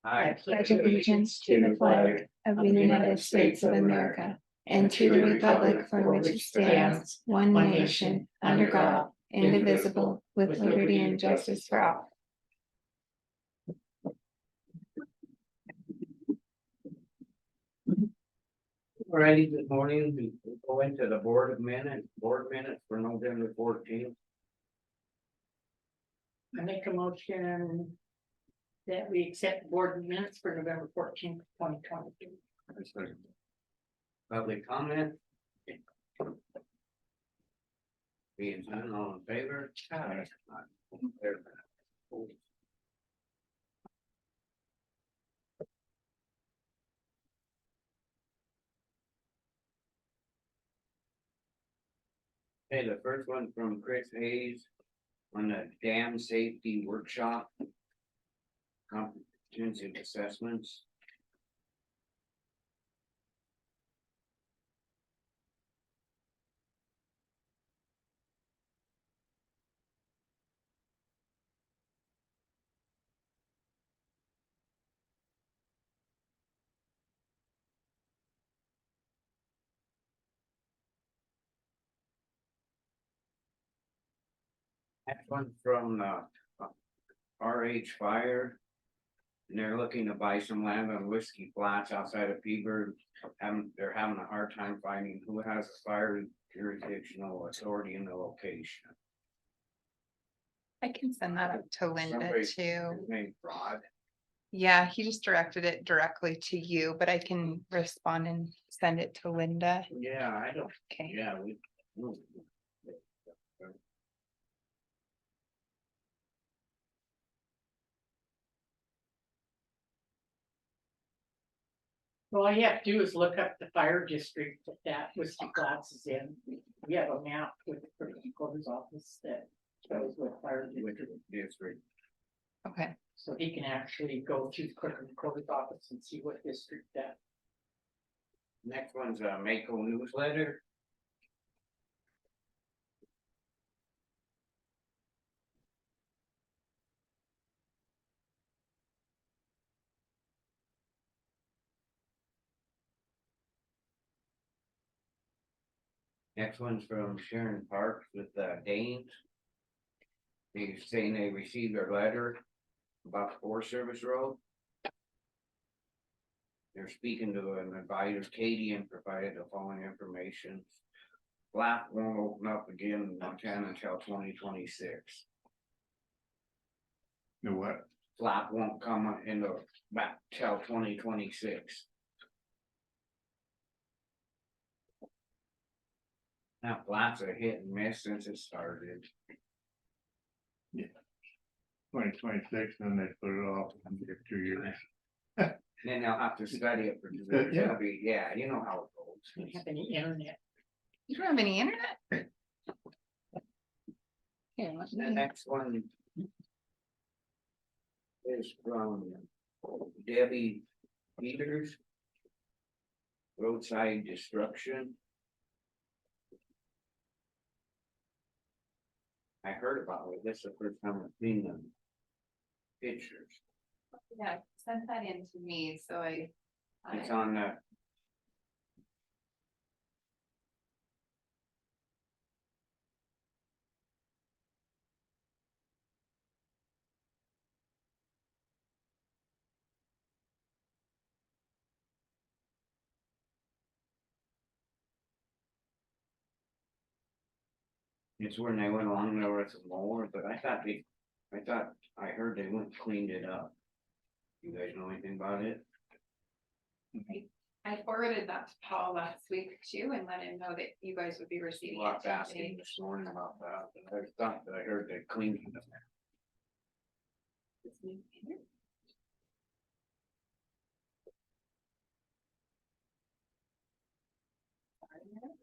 I pledge allegiance to the flag of the United States of America and to the republic for which it stands, one nation, under God, indivisible, with liberty and justice for all. Alrighty, good morning. We go into the board minutes for November 14th. I make a motion that we accept board minutes for November 14th, 2022. Public comment. Being none, all in favor? Aye. Okay, the first one from Chris Hayes on the dam safety workshop. Comprehensive assessments. Next one from RH Fire. And they're looking to buy some land on Whiskey Flats outside of Peaburg. They're having a hard time finding who has a fire jurisdictional authority in the location. I can send that up to Linda Somebody- too. His name's Rod. Yeah, he just directed it directly to you, but I can respond and send it to Linda. Yeah, I don't, Okay. yeah, we. Well, all you have to do is look up the fire district that Whiskey Flats is in. We have a map with the clerk recorder's office that shows what fire Which district. district? Okay. So he can actually go through the clerk recorder's office and see what district that. Next one's a Mako newsletter. Next one's from Sharon Parks with Danes. They're saying they received their letter about Forest Service Road. They're speaking to an advisor, Katie, and provided the following information. Flat won't open up again in Montana until 2026. The what? Flat won't come into back till 2026. Now flats are hit and miss since it started. 2026, and then they put it off and get 2 years. Then they'll have to study it for, there's Yeah. gonna be, yeah, you know how it Do goes. you have any internet? You don't have any internet? Here, let The me- next one is from Debbie Peters. Roadside destruction. I heard about it, this is the first time I've seen them pictures. Yeah, send that in to me, so It's on the. It's when they went along there with some more, but I heard they went cleaned it up. You guys know anything about it? I forwarded that to Paul last week too and let him know that you guys would be receiving Well, I it was asking today. this morning about that, but I thought that I heard they cleaned it up.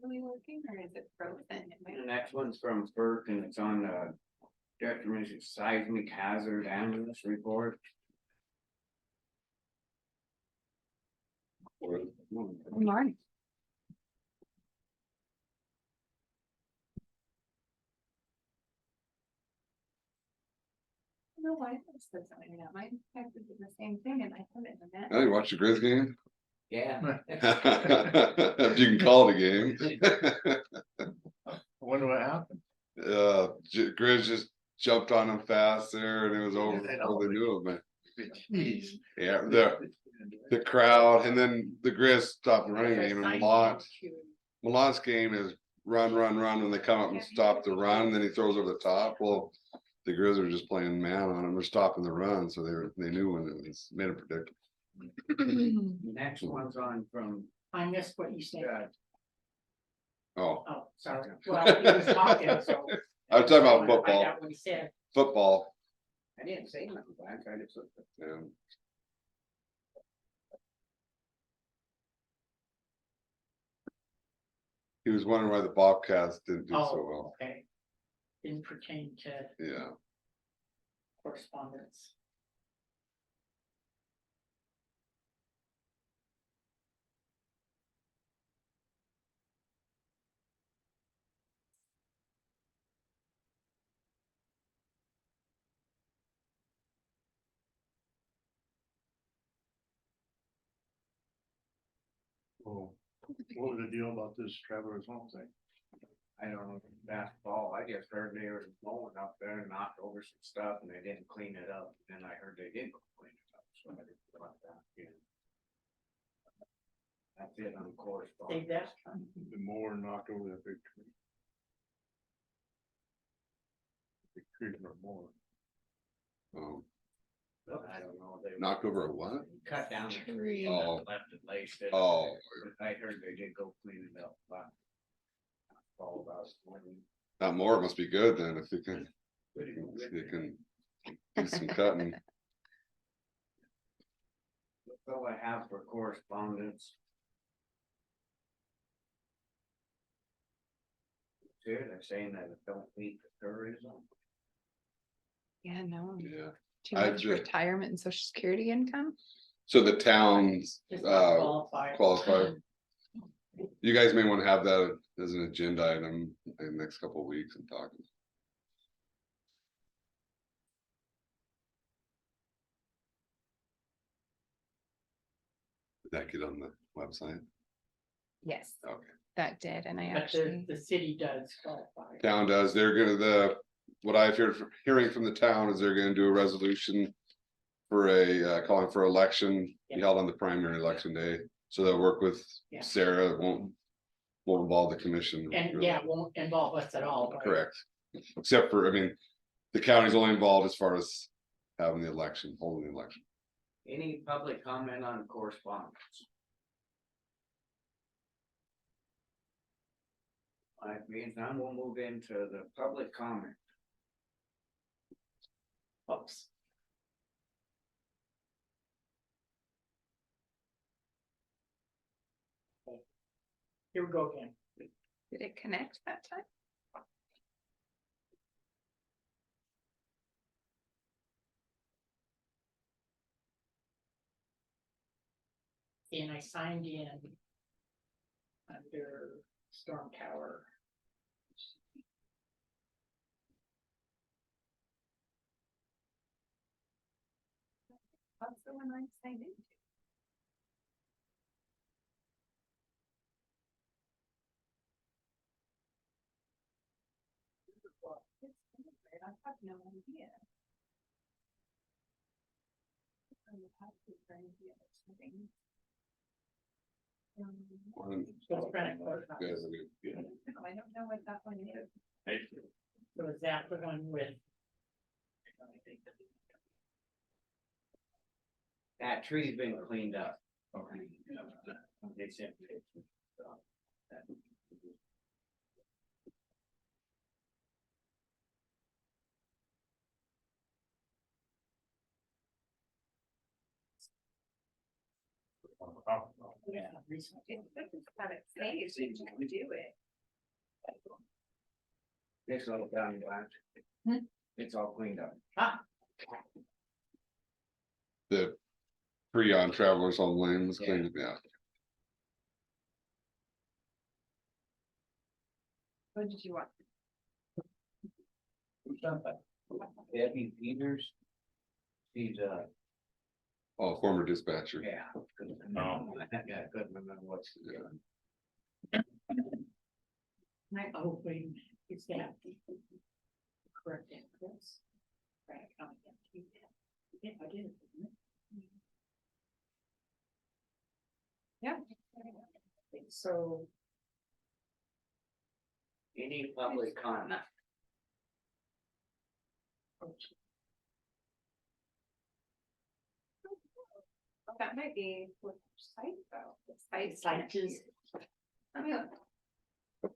Really working or is it frozen? The next one's from FERC and it's on the detrimental seismic hazard analyst report. Good morning. know why I said something like that. My texted did the same thing and I put it in the net. Oh, you watch the Grizz game? Yeah. If you can call it a game. I wonder what happened. Grizz just jumped on him fast there and it was over Yeah, I before they know. knew it, man. Jeez. Yeah, the crowd and then the Grizz stopped the running game and Milant's game is run, run, run when they come up and stop the run, then he throws over the top. Well, the Grizz are just playing man on him. They're stopping the run, so they knew when it was made it predictable. Next one's on from, I missed what you said. Oh, Oh, sorry. Well, he was talking, so. I was talking about wanted to find football. out what he said. Football. I didn't say nothing, Black, I just looked at. Yeah. He was wondering why the Bobcats didn't do so Oh, well. okay. Didn't pertain to Yeah. correspondence. Oh, what was the deal about this Travelers Home thing? I don't know, basketball, I just heard they were mowing up there and knocked over some stuff and they didn't clean it up, and I heard they did go clean it up, so I didn't know about that, yeah. That's it on Say correspondence. that. The mower knocked over that big tree. Big tree or more. I don't know. They Knocked over a what? cut down the Tree. tree and Oh. left it laced it. Oh. I heard they did go clean it up, but. All about when Not more, it must be good then if you can, we- you can do some cutting. That's all I have for correspondence. Here, they're saying that it don't meet the tourism. Yeah, no, Yeah. too I much ju- retirement and social security income. So the towns, Just not qualified. qualify. You guys may want to have that as an agenda item in the next couple of weeks and talk. Did that get on the website? Yes, Okay. that did, and I But actually, the city does qualify. Town does, they're what I've hearing from the town is they're gonna do a resolution for calling for election, be held on the primary election day, so they'll work with Yeah. Sarah, it won't involve the commission. And really. yeah, it won't involve us at all. right? Correct, except for, I mean, the county's only involved as far as having the election, holding the election. Any public comment on correspondence? Alright, being done, we'll move into the public comment. Oops. Here we go again. did it connect that time? And I signed in under Storm Tower. That's the one I signed into. I have no idea. Just trying to close that. Yeah. I don't know what that one is. So is that the one with? That tree's been cleaned up. Okay. They sent pictures. Yeah, recently. It's good to have it saved, so you can do it. It's all done, Blanche. Hmm? It's all cleaned up. Ah, The pre-on travelers on lane was Yeah. cleaned, yeah. What did you want? Debbie Peters, He's, Oh, former dispatcher. yeah. Yeah, I couldn't remember what's. My hoping is that. Correct address. Right, yeah, I did. Yeah. So. Any public comment? That might be with site though. Site is, Let me look.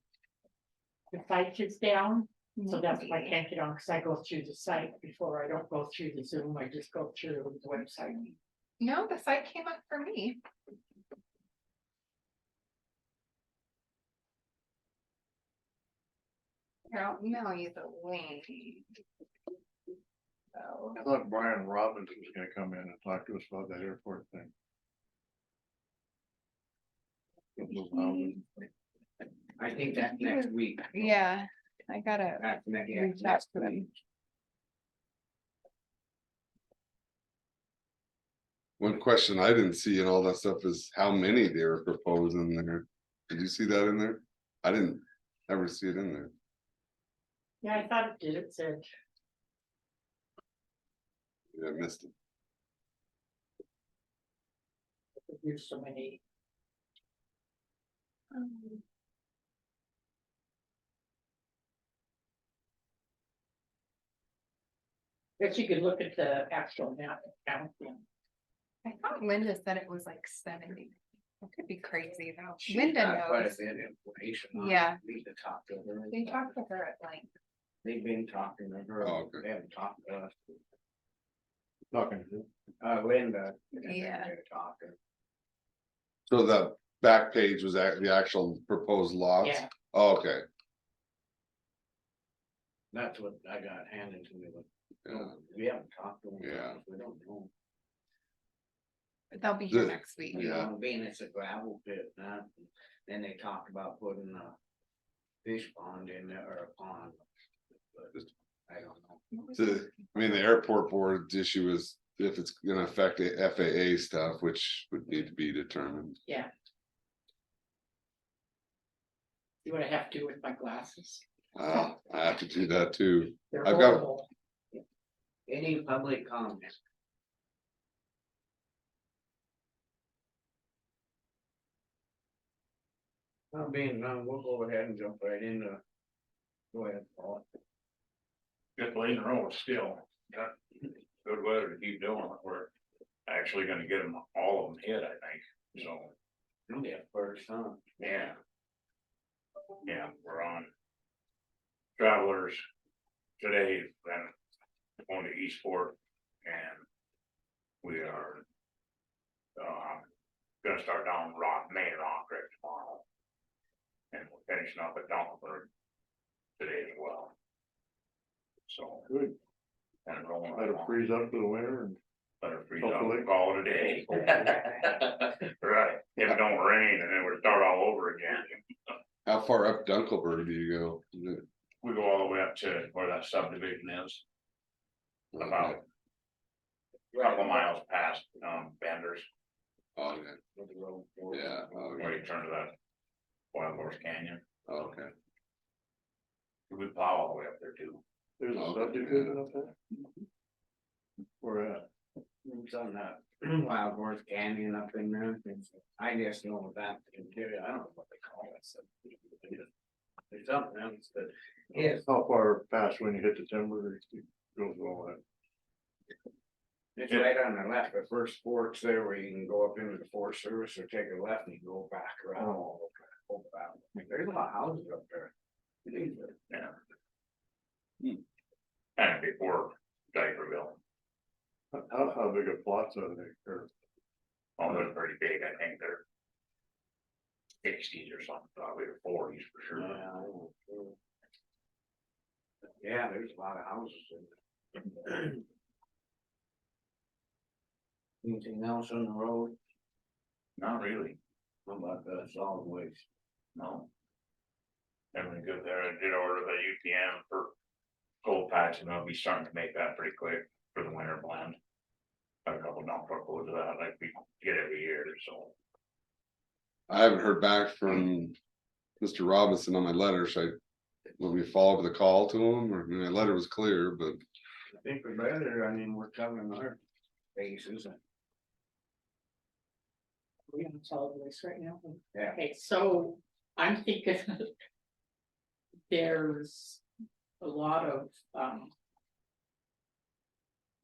the site is down, so that's why I can't get on, because I go through the site before, I don't go through the Zoom, I just go through the website. No, the site came up for me. Here, I'll email you the link. So, I thought Brian Robbins was gonna come in and talk to us about that airport thing. I think that's next week. yeah, I gotta That's next, reach out to them. One question I didn't see in all that stuff is how many they were proposing there. Did you see that in there? I didn't ever see it in there. Yeah, I thought it did, it said, Yeah, I missed it. there's so many. If you could look at the actual map and count them. I thought Linda said it was like 70. It could be crazy though. She's Linda got quite a knows. bit of information on it. Yeah. Need to talk to her. They talked to her at length. They've been talking to her, Oh, okay. they haven't talked to us, Talking to. Linda. Yeah. They're talking. So the back page was the actual proposed lots? Yeah. Oh, okay, That's what I got handed to me, but yeah, we haven't talked to them. Yeah. We don't know. But they'll be here The- next week. You Yeah. know, being it's a gravel pit, then they talked about putting a fish pond in there or a pond. But I don't know. I mean, the airport board's issue is if it's gonna affect the FAA stuff, which would need to be determined. Yeah. See what I have to do with my glasses? I have to do that too. They're I've got- horrible. Any public comment? Well, being none, we'll go ahead and jump right into. Go ahead, Paul. Good blazing road still, got good weather to keep doing it, we're actually gonna get them, all of them hit, I think, so, Yeah, first, huh? yeah. Yeah, we're on. Travelers today, then going to Eastport, and we are. Gonna start down Main Rock Creek tomorrow. And we're finishing up at Dunkelberg today as well. So, Good. and rolling. Let it along. freeze up for the winter and. Better freeze up, Hopefully. call it a day. Right, if it don't rain, and then we start all over again. How far up Dunkelberg do you go? Is it- We go all the way up to where that subdivision is, about a couple miles past, Benders, Oh, okay, yeah, where you turn to that Wild Horse Canyon. okay. We plow all the way up there too. There's a Okay. subdivision up there? Where at? It's on that Wild Horse Canyon up in there. I just know that, I don't know what they call it. So, there's something else that is, How far past when you hit the timber, it goes all that? it's right on the left, the first forks there where you can go up into the Forest Service or take a left and you go back around. Over that. I mean, there's a lot of houses up there. Yeah. And before Diaperville, How big of plots are they? Or oh, they're pretty big, I think they're 60s or something, probably, or 40s for sure. Yeah, there's a lot of houses in there. Anything else on the road? Not really, How about the solid waste? no. Everything good there, I did order the UPM for cold patch, and I'll be starting to make that pretty quick for the winter blend. A couple dump truck loads of that, like we get every year, so. I haven't heard back from Mr. Robinson on my letter, so I, let me follow up with a call to him, or, I mean, my letter was clear, but. I think we're better, I mean, we're covering our bases. We on solid waste right now. Yeah. Okay, so I'm thinking. There's a lot of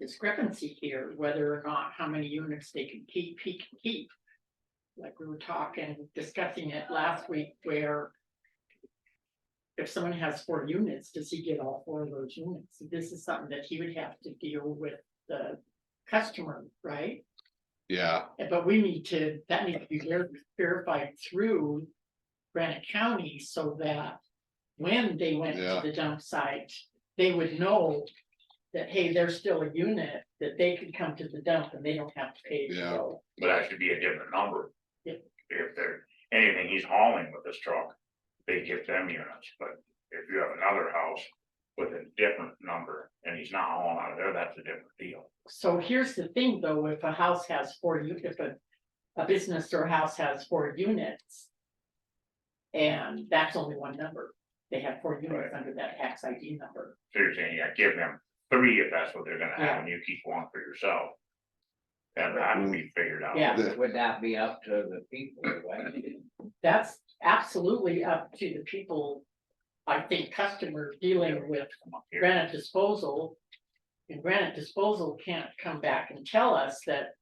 discrepancy here, whether or not how many units they can keep, he can keep. Like we were discussing it last week, where if someone has 4 units, does he get all 4 of those units? This is something that he would have to deal with the customer, right? Yeah, But we need to, that needs to be verified through Granite County, so that when they went to Yeah. the dump site, they would know that, hey, there's still a unit that they could come to the dump and they don't have to pay to Yeah. go. But that should be a different number. Yep. If there's anything he's hauling with this truck, they get them units, but if you have another house with a different number and he's not hauling out of there, that's a different deal. So here's the thing, though, if a house has 4 if a business or house has 4 units. And that's only one number, they have 4 units Right. under that tax ID number. So you're saying, yeah, give them 3 if that's what they're gonna have, and you keep one for yourself. And that will be figured out. Yeah. The- Would that be up to the people, right? That's absolutely up to the people, I think, customers dealing with Here. Granite Disposal. And Granite Disposal can't come back and tell us that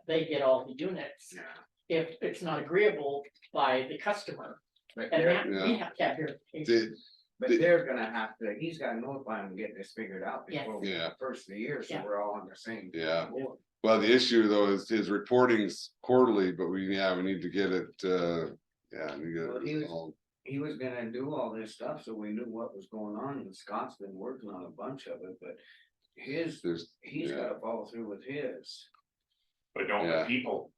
they get all the units Yeah. if it's not agreeable by the customer. But And they're, that, we have to have verification. did, but they're gonna have to, he's gotta notify them and get this figured out Yes. before Yeah. the first of the year, so Yeah. we're all on the same. Yeah. board. well, the issue though is his reporting's quarterly, but we need to get it, yeah, we Well, get he it was- all. He was gonna do all this stuff, so we knew what was going on, and Scott's been working on a bunch of it, but he's There's, yeah, gotta follow through with his. But don't Yeah. the people.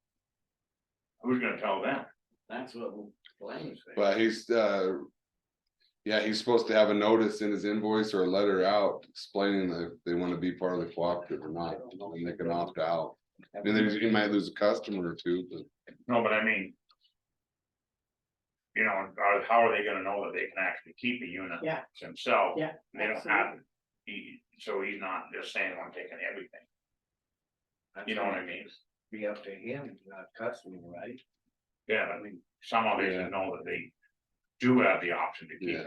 Who's gonna tell them? That's what Blaine's saying. but he's, yeah, he's supposed to have a notice in his invoice or a letter out explaining that if they wanna be part of the cooperative or not, and they can opt out. And then he might lose a customer or two, but. No, but I mean. You know, how are they gonna know that they can actually keep a unit? Yeah. Themselves? Yeah, They don't have, so he's not just saying, I'm taking everything, That's you know what I gonna mean? Be up to him, not customer, right? Yeah, I mean, some others Yeah. should know that they do have the option to keep Yeah.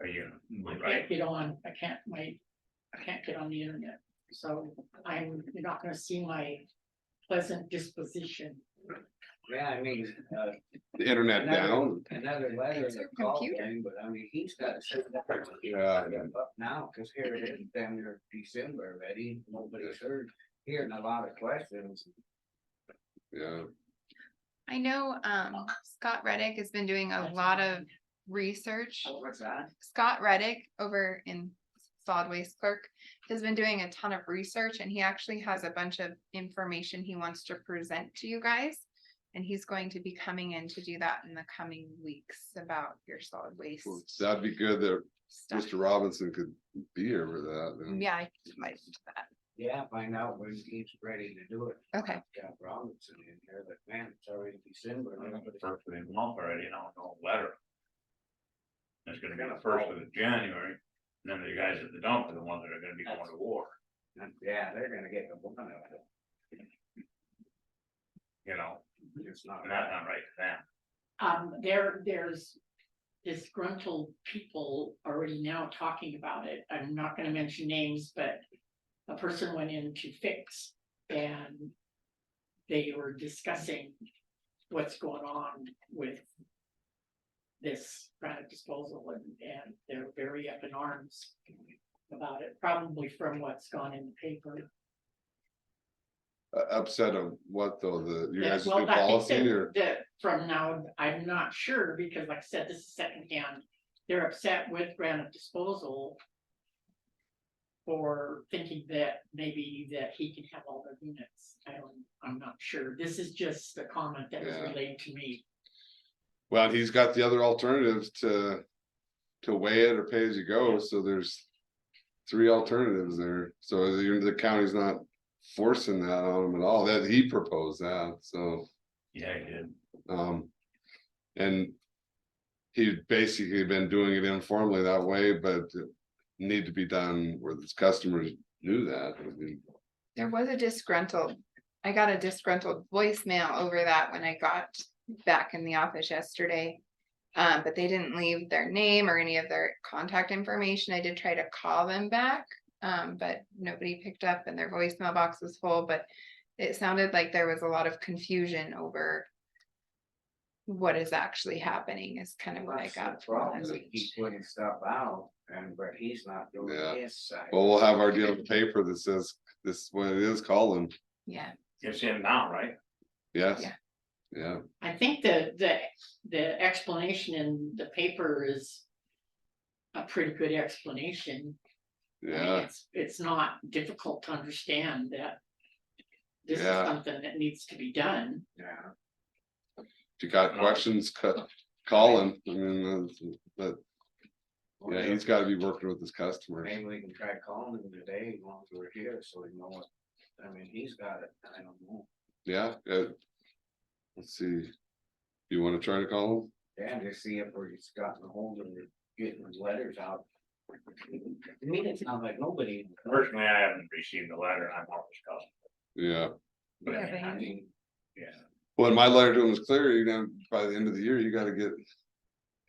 a unit, I right? can't get on, I can't get on the internet, so you're not gonna see my pleasant disposition. Yeah, I mean, The internet Another- down, another letter It's in your the call computer. thing, but I mean, he's got to sit down. Yeah. Up now, cause here it is, damn near December already, nobody's heard, hearing a lot of questions. yeah, I know, Scott Reddick has been doing a lot of research. What's that? Scott Reddick over in solid waste clerk has been doing a ton of research, and he actually has a bunch of information he wants to present to you guys. And he's going to be coming in to do that in the coming weeks about your solid waste well, that'd be good that stuff. Mr. Robinson could be here for that, then. Yeah, I might do that. Yeah, find out when he's ready to do it. Okay. Got Robinson in here, but man, it's already December. and everybody- First of the month already, you know, no letter. It's gonna be the first of January, and then the guys at the dump are the ones that are gonna be going to war, Yeah, they're gonna get the one of it. you know, It's not. and that's not right to them. There's disgruntled people already now talking about it. I'm not gonna mention names, but a person went in to fix and they were discussing what's going on with this Granite Disposal, and they're very up in arms about it, probably from what's gone in the paper. Upset of what though, you Yeah, guys well, new I think policy or? that from now, I'm not sure, because like I said, this is secondhand, they're upset with Granite Disposal. For thinking that maybe that he can have all the units, I'm not sure, this is just a comment that was Yeah. relayed to me. Well, he's got the other alternatives to weigh it or pay as you go, so there's 3 alternatives there, so the county's not forcing that on him at all, that he proposed that, so, Yeah, he did. and. He'd basically been doing it informally that way, but it need to be done where his customers knew that, I mean, There was I got a disgruntled voicemail over that when I got back in the office yesterday. But they didn't leave their name or any of their contact information. I did try to call them back. But nobody picked up and their voicemail box was full, but it sounded like there was a lot of confusion over what is actually happening is kind of what I That's the got from problem, that they message. keep putting stuff out, but he's not doing Yeah. his side. well, we'll have our deal in paper that says this is what it is, call him, Yeah, It's in now, right? yes. Yeah. Yeah, I think the explanation in the paper is a pretty good explanation. I mean, yeah, it's not difficult to understand that this is Yeah. something that needs to be done. Yeah, if you got questions, call him, I mean, but, yeah, he's gotta be working with his customers. maybe we can try calling him today once we're here, so we know what, I mean, he's got it, I don't know. Yeah, let's see, you wanna try to call him? Yeah, just see if he's gotten a hold of it, getting his letters out. To me, it sounds like nobody. Personally, I haven't received a letter and I'm not discussing. Yeah, But Yeah, but I you- mean, yeah, well, my letter to him was clear, you know, by the end of the year, you gotta get.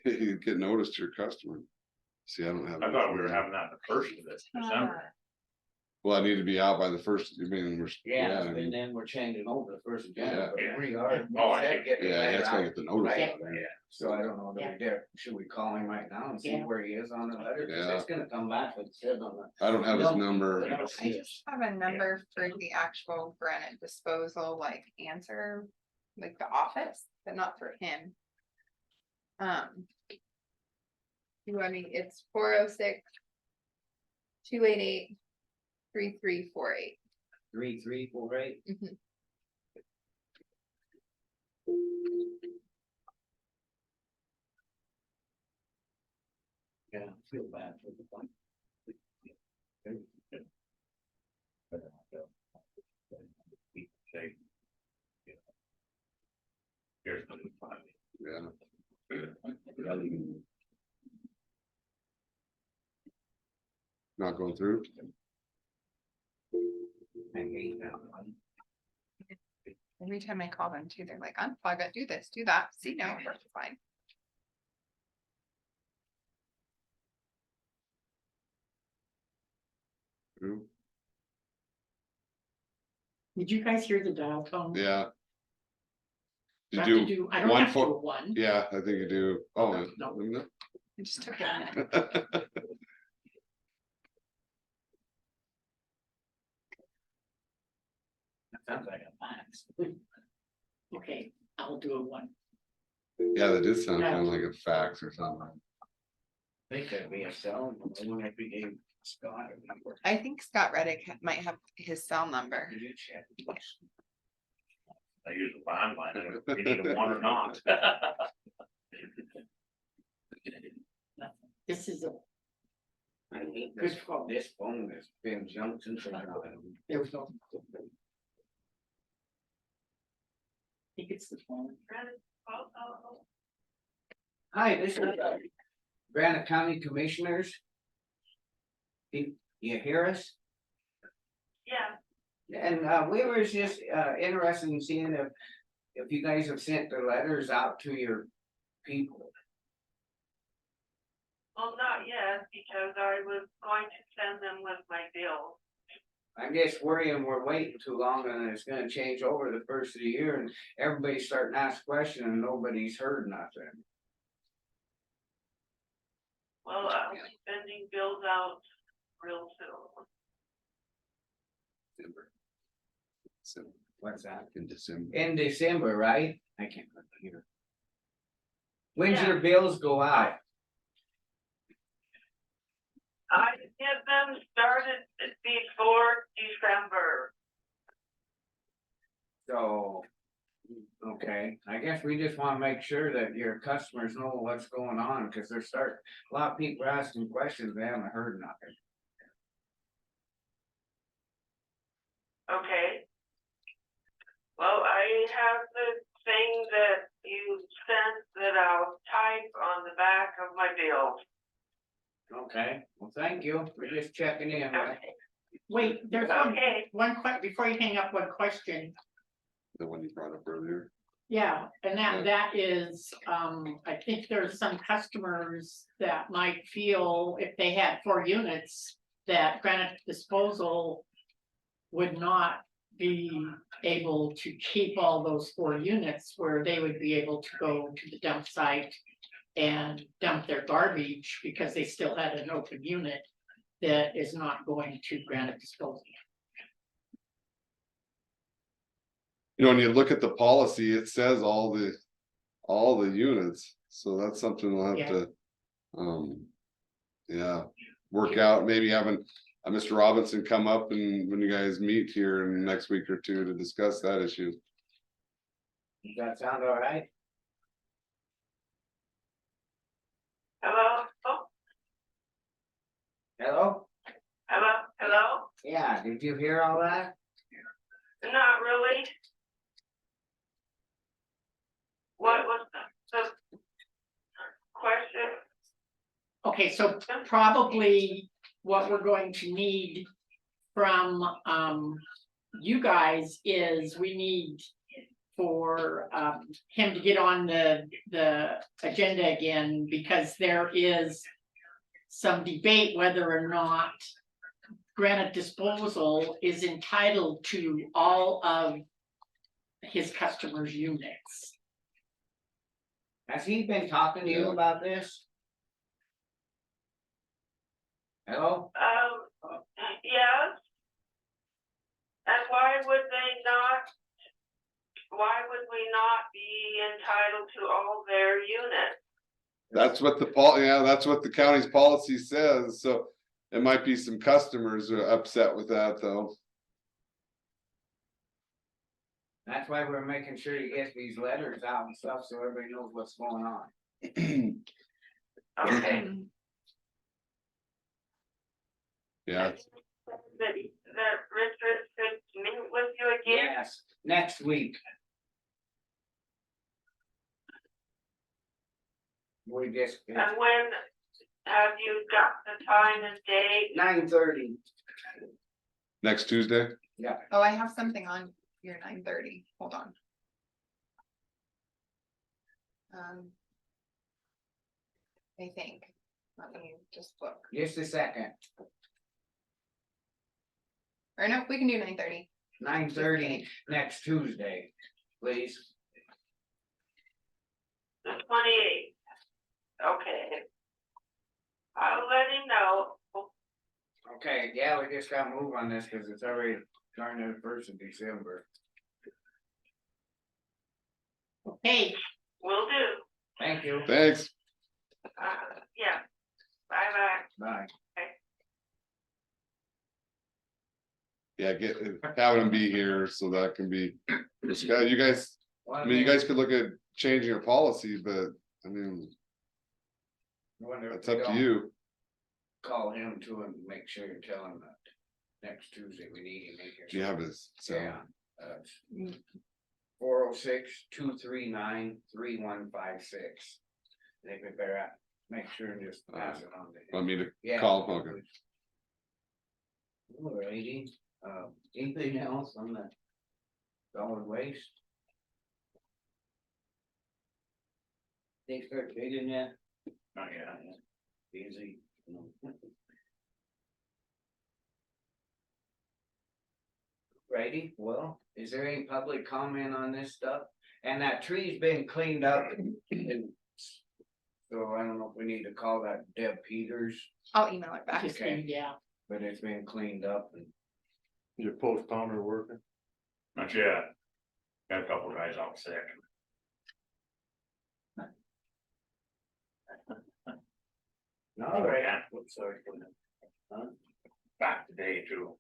You get notice to your customer. See, I don't have. I thought we were having that the first of this December. Well, I need to be out by the first, I mean, we're. yeah, I and mean, then we're changing over the first of January, Yeah. but we are. Oh, I said get the Yeah, letter it's gonna out. get the notice Right, out there. yeah, so I don't know, do we dare, should we call him right now and see Yeah. where he is on the letter, cause Yeah. it's gonna come back with said on the. I don't have his No, number. I don't I see it. just have a number for the actual granite disposal, like answer, like the office, but not for him. I mean, it's 406-288-3348. 3348. Mhm. Yeah, I feel bad for the one. Say, you know, here's the new plan. Yeah. Not going through. I hate that one. Every time I call them too, they're like, unplug it, do this, do that. See, no, it works fine. Through. Did you guys hear the dial tone? Yeah. Do I You have to do, I don't one have to do foot- a one. yeah, I think you do, oh. No. no. I just took a minute. That sounds like a fax. Okay, I'll do a one. Yeah, that did sound Yeah. kind of like a fax or something. I think that'd be a cell, the one that we gave Scott. a number. I think Scott Reddick might have his cell number. Did you check? I use a landline, I don't know if we need a one or not. This is a, I think Good this phone. this phone has been junked since I got it. there we go. I think it's the phone. Hi, this is Granite County Commissioners. You hear us? Yeah. And we were just interested in seeing if you guys have sent the letters out to your people. Well, not yet, because I was going to send them with my bill. I'm just worrying we're waiting too long and it's gonna change over the first of the year and everybody's starting to ask questions and nobody's heard nothing. Well, I'll be sending bills out real soon. What's that? In December. In December, right? I can't remember here. When's Yeah. your bills go out? I get them started before December. So. Okay, I guess we just wanna make sure that your customers know what's going on, cause a lot of people are asking questions, they haven't heard nothing. Okay, have the thing that you sent that I'll type on the back of my bill. Okay, well, thank you, we're just checking in. Okay. Wait, there's Okay. before you hang up, one question. The one you brought up earlier. Yeah, and Yeah. that is, I think there's some customers that might feel if they had 4 units, that granite disposal would not be able to keep all those 4 units, where they would be able to go to the dump site and dump their garbage because they still had an open unit that is not going to granite disposal. You know, when you look at the policy, it says all the units, so that's something we'll have Yeah. to. Yeah, work out, maybe having Mr. Robinson come up and when you guys meet here in the next week or two to discuss that issue. Does that sound all right? Hello? Oh, Hello? hello? Yeah, did you hear all that? Not really. What was the question? Okay, so probably what we're going to need from you guys is we need for him to get on the agenda again, because there is some debate whether or not granite disposal is entitled to all of his customers' units. Has he been talking to you about this? Hello? Yes. And why would they not? Why would we not be entitled to all their units? That's what that's what the county's policy says, so it might be some customers are upset with that, though. That's why we're making sure you get these letters out and stuff, so everybody knows what's going on. Okay. Yeah, That Richard could meet with you again? Yes, next week. We just, And when have you got the time and date? 9:30. next Tuesday. Oh, I have something on your 9:30. Hold on. I think, let me just look, Just a second, or no, we can do 9:30. 9:30 next Tuesday, please. The 28th. Okay. I'll let him know. Okay, yeah, we just gotta move on this, cause it's already starting the 1st of December. Hey, Will do. Thank you. Thanks. Yeah. Bye-bye. Bye. Yeah, having them be here so that can be, you guys, I mean, you guys could look at changing your policy, but I mean, Wonder if it's we up to don't you. Call him too and make sure you tell him that next Tuesday we need him here. Do you have his? Yeah. 406-239-3156. They could better make sure and just pass it on to him. Want me to Yeah. call him? Okay. Alrighty, anything else on the solid waste? They start digging yet? Oh, yeah. Easy. Righty, well, is there any public comment on this stuff? And that tree's been cleaned up. and So I don't know if we need to call that Deb Peters, I'll email it back. just, Okay. yeah, but it's been cleaned up and. Your post Palmer working? Not yet. Got a couple guys out sick. All right. Yeah. Whoops, sorry. Huh? Back today too.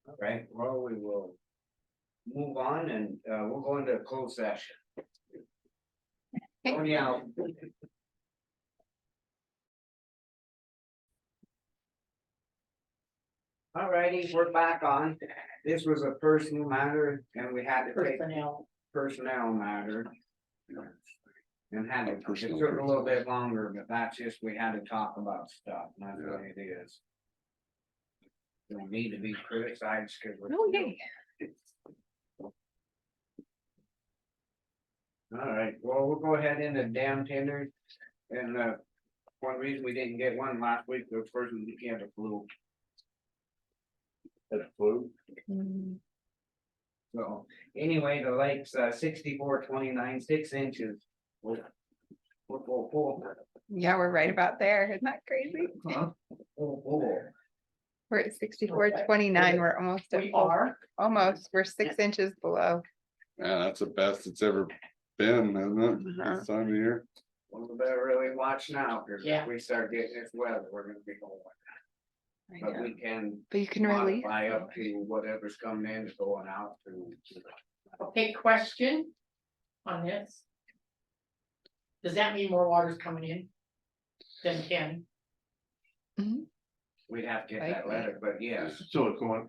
All right, well, we will move on and we'll go into a closed session. Okay. Tony out. Alrighty, we're back on. This was a personal matter and we had to take personnel matter. And had to, it took a little bit longer, but that's just, we had to talk about stuff, and that's what it is. Don't need to be criticized because we're. Oh, yay. Alright, well, we'll go ahead into dam tenders. And one reason we didn't get one last week was first we had a flu. That's blue. Mm, So anyway, the lake's 64.29, 6 inches. We're full. Yeah, we're right about there. Isn't that crazy? Full. We're at 64.29. We're almost at We full. are, Almost. We're 6 inches below. Yeah, that's the best it's ever been, isn't it? Uh-huh. This time of year. Well, we better really watch now, because Yeah. if we start getting this weather, we're gonna be going. I But know. we can But you can release. modify up to whatever's coming in, is going out to. okay, question on this. Does that mean more water's coming in than 10? We'd have to get that Likely. letter, but yes, So it's going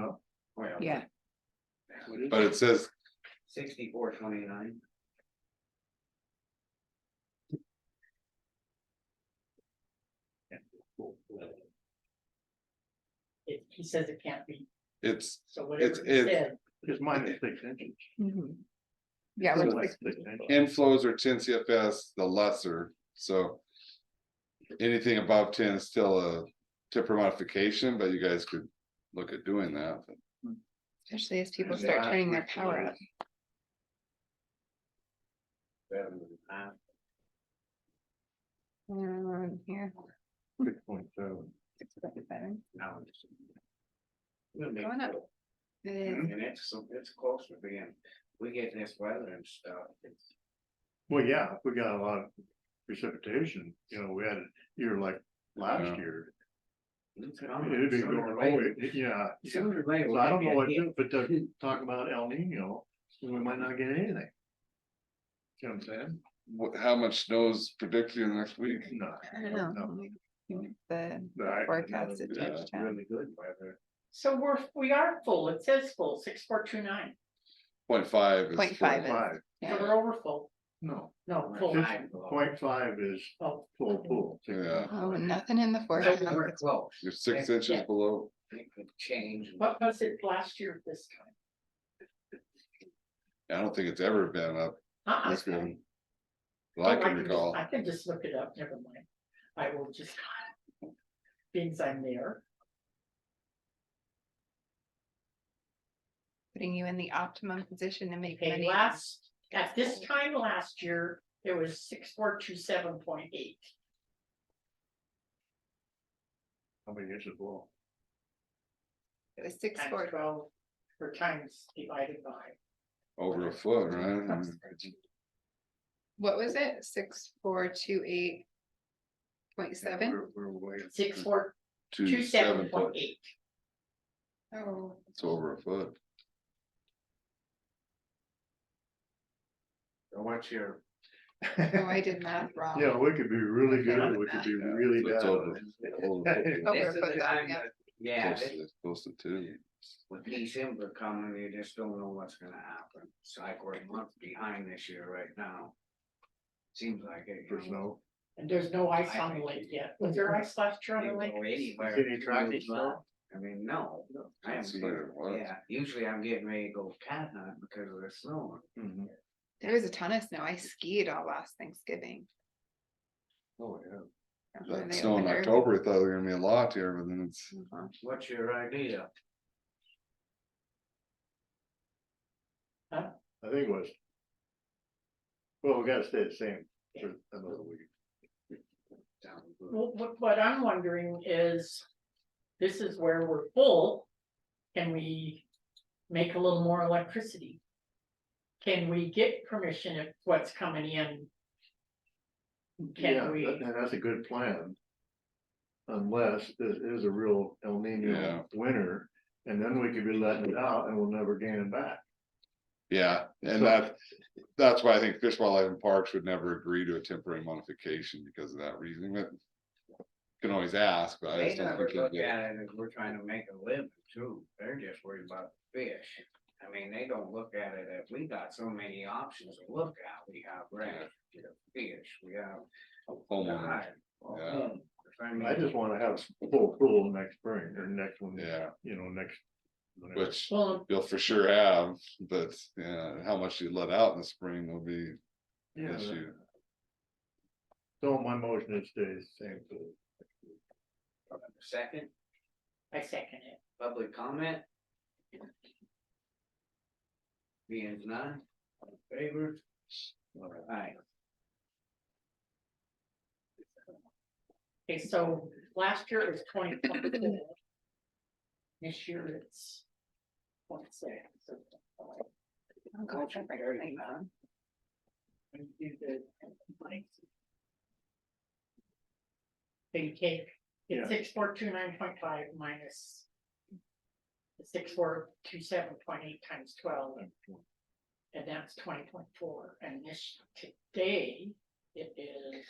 up. well. Yeah. But it says 64.29. He says it can't be, it's, so whatever he it's- said, It's minus 6 inches. Mhm. Yeah, It's we're like 6 6 inches. inflows are 10 CFS, the lesser, so. Anything above 10 is still a temper modification, but you guys could look at doing that. especially as people Yeah, start turning their we- power up. 7.5. Here, 6.7. 6.7. Now it's- We'll make Going up. it. It is. And it's close to being, we get this weather and stuff, it's. Well, yeah, if we got a lot of precipitation, we had a year like last Yeah. year. It's It'd coming be sooner going, or later. yeah. Sooner or later. So I don't know if it doesn't talk about El Nino, we might not get anything. See what I'm saying? How much snow's predicted in the next week? No. I don't know. No. The Right. forecast at Yeah, Georgetown. Really good weather. so we are full, it says full, 6429, 0.5 is. 0.5 is. 5, so Yeah. we're over full, no, no, full. 0.5 is Oh, full pool. Yeah. Oh, nothing in the We're forecast. close, You're 6 Yeah. inches below. it could change. What was it last year this time? I don't think it's ever been up this good. Well, I can recall. I can just look it up, never mind, I will just. Things I'm there, Putting you in the optimum position to make okay, money. at this time last year, it was 6427.8. How many inches below? It was 6 Times 4. 12, or times divided by. Over a foot, right? What was it? 6428.7. We're way. 6427.8. Oh, It's over a foot. So what's your, no, I did math wrong. Yeah, we could be really good, or we could be really It's bad. over. Over a foot. Over this a is foot, the time yeah. that, yeah, Close this- to- Close to 2. with December coming, you just don't know what's gonna happen. It's like we're a month behind this year right now. Seems like it. For snow. And there's no ice on the lake yet. Was there ice last year on the Can't lake? go anywhere. Is any tracking snow? I mean, no, I Can't see haven't, where it was. yeah, usually I'm getting ready to go cat hunt because of the snow. Mhm. There was a ton of snow. I skied all last Thanksgiving. Oh, yeah. When That they snow in opened October, I thought there were gonna be a lot here, but then it's, Uh-huh. What's your idea? I think it was. Well, we gotta stay the same for another week. Well, what I'm wondering is, this is where we're full. Can we make a little more electricity? Can we get permission if what's coming in? Yeah, Can we, and that's a good plan. Unless there is a real El Yeah. Nino winter, and then we could be letting it out and we'll never gain it back. yeah, and So- that's why I think Fish, Wildlife and Parks would never agree to a temporary modification because of that reasoning, but. can always ask, but I They just don't never think you'll look get. at it as we're trying to make a living too, they're just worried about the fish. I mean, they don't look at it as, we got so many options to look at, we have red, we have fish, we have. Homeowner, yeah. I mean, I just wanna have full pool next spring or next one. Yeah. You know, next. whenever. Which Well, you'll for sure have, but yeah, how much you let out in the spring will be Yeah, an issue. so my motion is stays the same. pool. second, I second it. public comment. Being none, all in favor? All right. Okay, so last year it was 2024. This year it's 26. So, I'm going to bring everything down. when you do the so you take, Yeah. it's 6429.5 minus the 6427.8 times 12. And that's 20.4, and this today, it is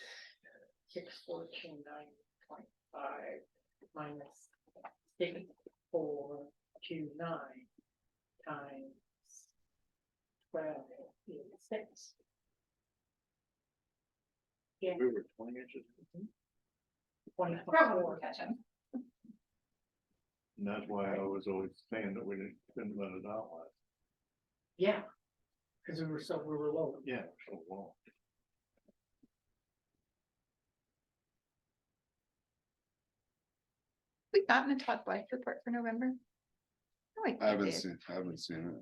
6429.5 minus 6429 times 12 is 6. Yeah, We were 20 inches, 20.4. and that's why I was always saying that we couldn't let it out last. Yeah, because we were low. Yeah, so long. We gotten a Todd Blythe report for November? Oh, I haven't seen it,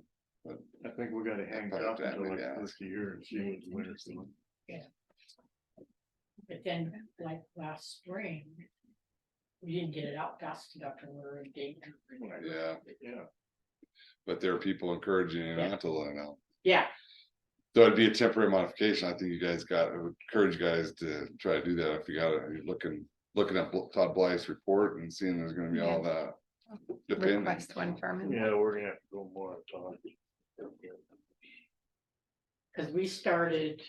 but I think we gotta hang Probably up until like yeah. first of the year and see what the winter's doing. But then, like last spring, we didn't get it out fast enough and we were in danger. yeah, Yeah, but there are people encouraging you Yeah. not to let it out. Yeah, So it'd be a temporary modification. I think you guys I would encourage you guys to try to do that if you got it. You're looking at Todd Blythe's report and seeing there's gonna be all that. Depending. Request one firm. yeah, we're gonna have to go more on top. because we started,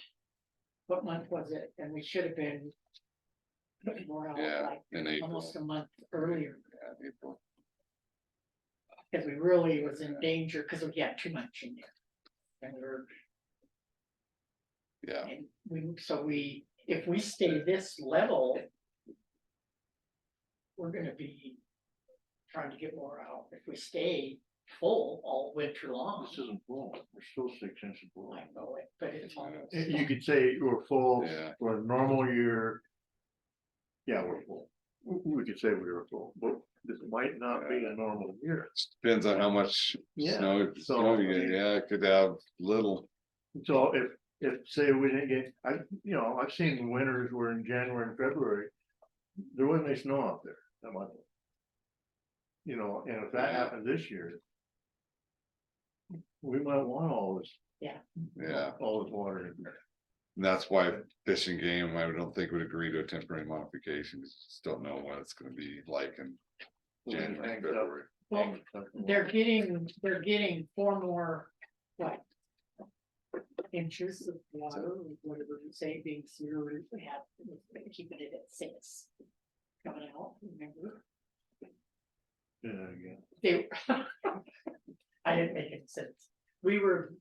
what month was it? And we should have been putting more out Yeah, like in April. almost a month earlier, Yeah, April. because we really was in danger, because we had too much in there. And Yeah, if we stay this level, we're gonna be trying to get more out. If we stay full all winter long, This isn't full, we're still 6 inches below. I know it, but it's almost. You could say we're full yeah, for a normal year. Yeah, we're full. We could say we were full, but this might not be a normal year. depends on how much Yeah, snow so- you get. Yeah, it could have little. So if say we didn't get, I've seen winters where in January and February, there wasn't any snow out there that month. And if that Yeah. happened this year. We might want all this, Yeah, all this water in there. and that's why Fish and Game, I don't think would agree to a temporary modification. Just don't know what it's gonna be like in January, Hangs up. February. Well, they're getting 4 more, what? Inches of water, whatever you say, being zero, we have, we're keeping it at 6. Coming out, remember? Yeah, again. They. I didn't make any sense. We were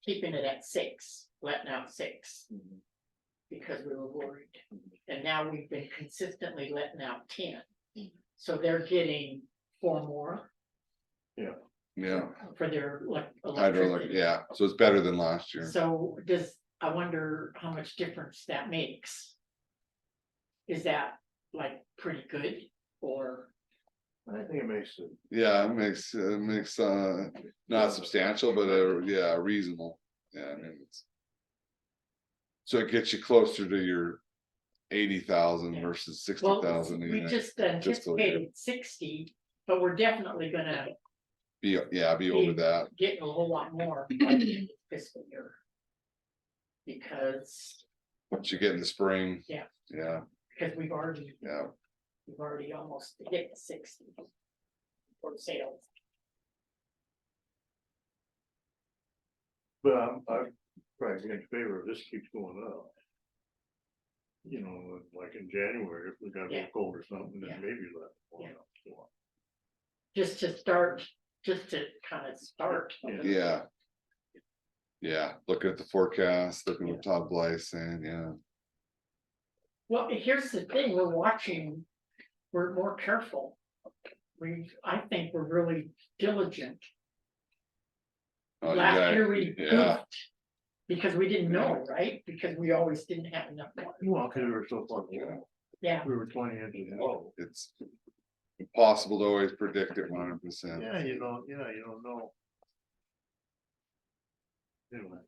keeping it at 6, letting out 6. Because we were worried, and now we've been consistently letting out 10. So they're getting 4 more Yeah, for their hydraulic, electricity. yeah, so it's better than last year. So I wonder how much difference that makes. Is that like pretty good or? I think it makes it. Yeah, it makes not substantial, but yeah, reasonable. Yeah, I mean, it's. So it gets you closer to your 80,000 Yeah. versus Well, 60,000. we just fiscal year. anticipated 60, but we're definitely gonna Be over that. getting a whole lot more by the end of fiscal year. Because Once you get in the spring. Yeah. Yeah, we've already almost hit 60 for sales. But I'm probably in favor of this keeps going up. you know, like in January, if we got a Yeah. little cold or something, Yeah. then maybe let. it Yeah. warm up, so. Just to start, just to kind of start. a little bit. Yeah. Yeah, looking at the forecast, looking at what Todd Blythe saying, yeah. Well, here's the thing, we're watching, we're more careful. I think we're really diligent. Oh, you Last got- year we Yeah, goofed. Because we didn't know, right? Because we always didn't have enough water. Well, cause we were so far below, Yeah, we were 20 inches below. it's impossible to always predict it 100%. Yeah, you don't know. Anyway,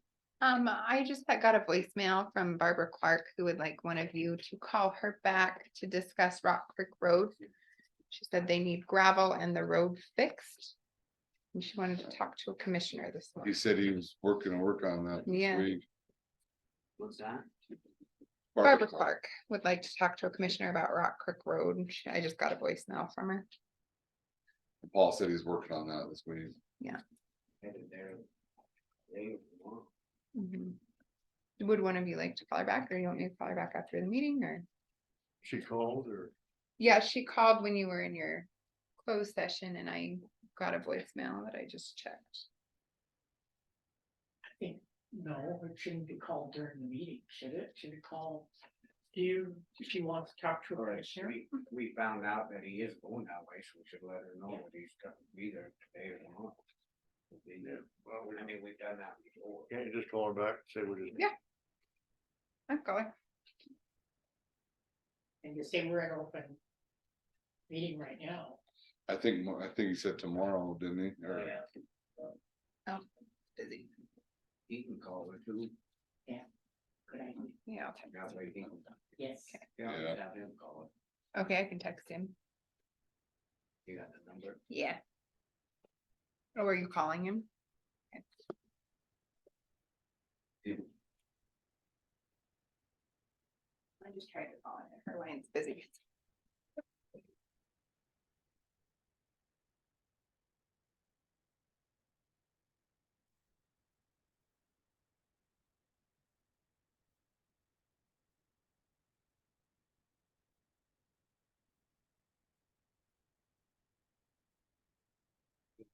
I just got a voicemail from Barbara Clark, who would like one of you to call her back to discuss Rock Creek Road. She said they need gravel and the road fixed. And she wanted to talk to a commissioner this He morning. said he was working on that this Yeah. week. What's that? Barbara Clark would like to talk to a commissioner about Rock Creek Road. I just got a voicemail from her. Paul said he's working on that this week. Headed there. They want- Mhm. Would one of you like to call her back, or you want me to call her back after the meeting, or? she called or, Yeah, she called when you were in your closed session and I got a voicemail that I just checked. I think, no, it shouldn't be called during the meeting, should it? Should it call? If you want to talk to All her, right, Sharon? we found out that he is going that way, so we should let her know that he's gonna be there today or tomorrow. yeah, well, I mean, we've done that before. can't you just call her back and say we're just. Yeah. I'm going. And you say we're in open meeting right now. I think he said tomorrow, didn't he? Or- Busy. He can call her too. Good idea. Yeah, I'll text That him. way he can. Yes, Yeah, Yeah. have him call it. Okay, I can text him. You got the number? Yeah. Oh, are you calling him? Okay. Yeah. I just tried to call her. Her line's busy.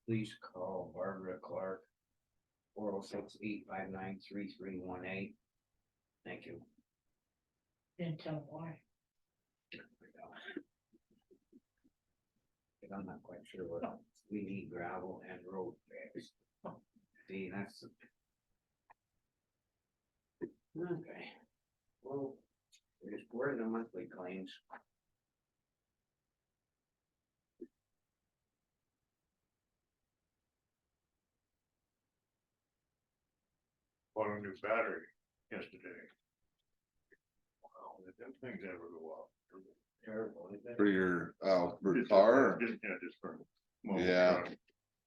Please call Barbara Clark. 406-859-3318. Thank you. didn't tell them why. But I'm not quite sure what, we need gravel and road fixed. See, that's. Okay. Well, we're in the monthly claims. Bought a new battery yesterday. Wow, did them things ever go up? Terrible, isn't it? For your, for Just- car, Yeah, just for. mobile Yeah. truck.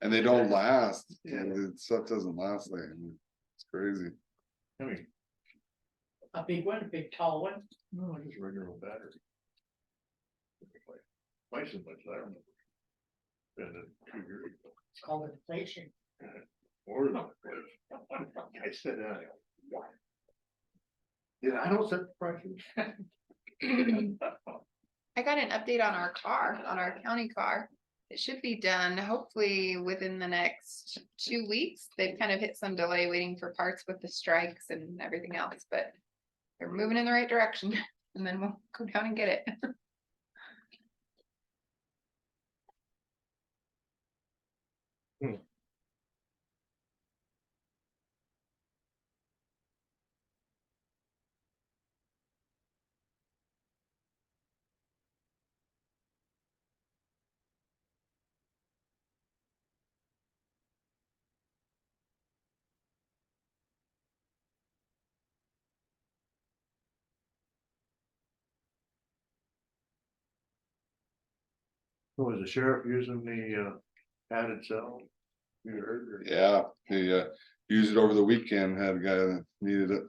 and they don't last, Yeah. and the stuff doesn't last like, it's crazy. I mean, A big one, a big tall one. no, just regular old battery. Twice as much, I remember. Been 2 years ago. It's called inflation. Or not, I said that. Yeah, I don't set the prices. I got an update on our car, on our county car. It should be done hopefully within the next 2 weeks. They've kind of hit some delay waiting for parts with the strikes and everything else, but they're moving in the right direction and then we'll go down and get it. So was the sheriff using the added cell? You heard? or- Yeah, he used it over the weekend, had a guy that needed it.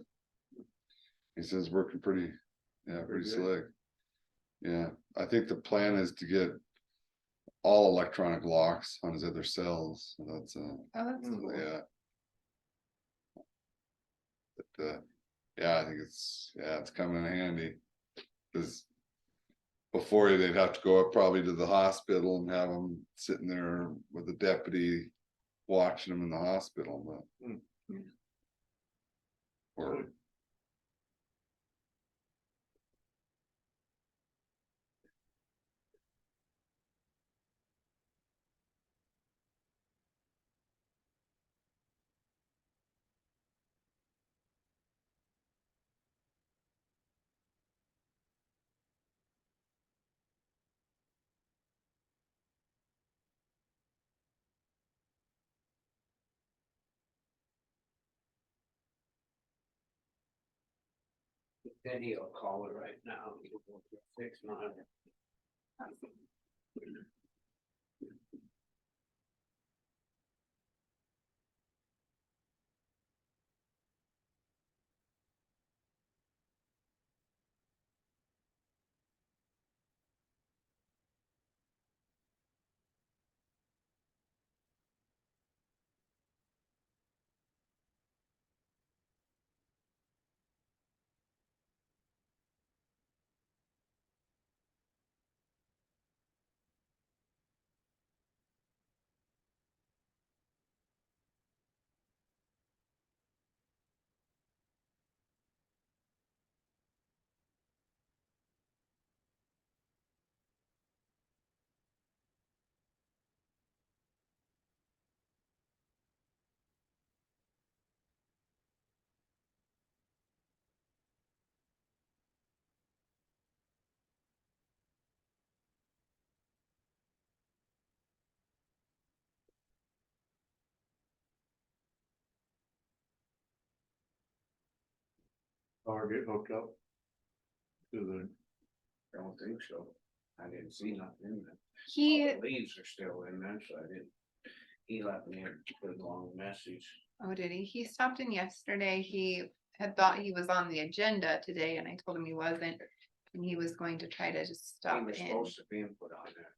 He says working pretty Pretty good. slick. Yeah, I think the plan is to get all electronic locks on his other cells, so that's Oh, that's cool. yeah. But yeah, I think it's coming in handy. Cause before they'd have to go up probably to the hospital and have them sitting there with a deputy watching them in the hospital, but. Hmm. Or, Video caller right now. 6 months. Or get hooked up to the, I don't think so. I didn't see nothing in there. He, All the leaves are still in there, so I didn't. He left me a good long message. oh, did he? He stopped in yesterday. He had thought he was on the agenda today and I told him he wasn't. And he was going to try to just He stop was in. supposed to be put on there.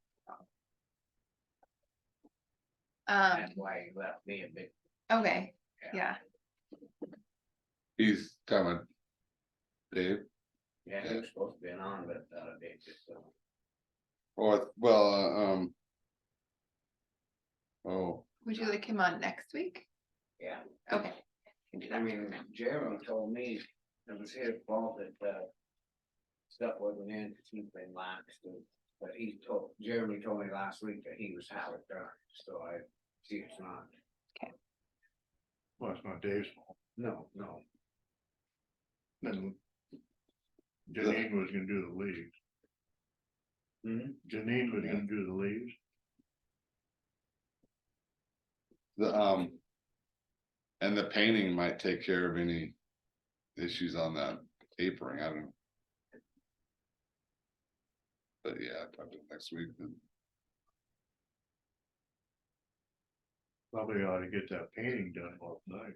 That's why he left me a bit. Okay, yeah. he's coming. Dave, Yeah, he was supposed to be on, but they just. or, well, oh, Would you like him on next week? Yeah. Okay. can do I that. mean, Jeremy told me it was his fault that, stuff wasn't in, cause he's been laxed, but Jeremy told me last week that he was having it done, so I see it's not. well, it's not Dave's fault. No. Then Janine was gonna do the leaves. Janine was gonna do the leaves. the, and the painting might take care of any issues on that tapering, I don't know. But yeah, probably next week then. Probably ought to get that painting done off night.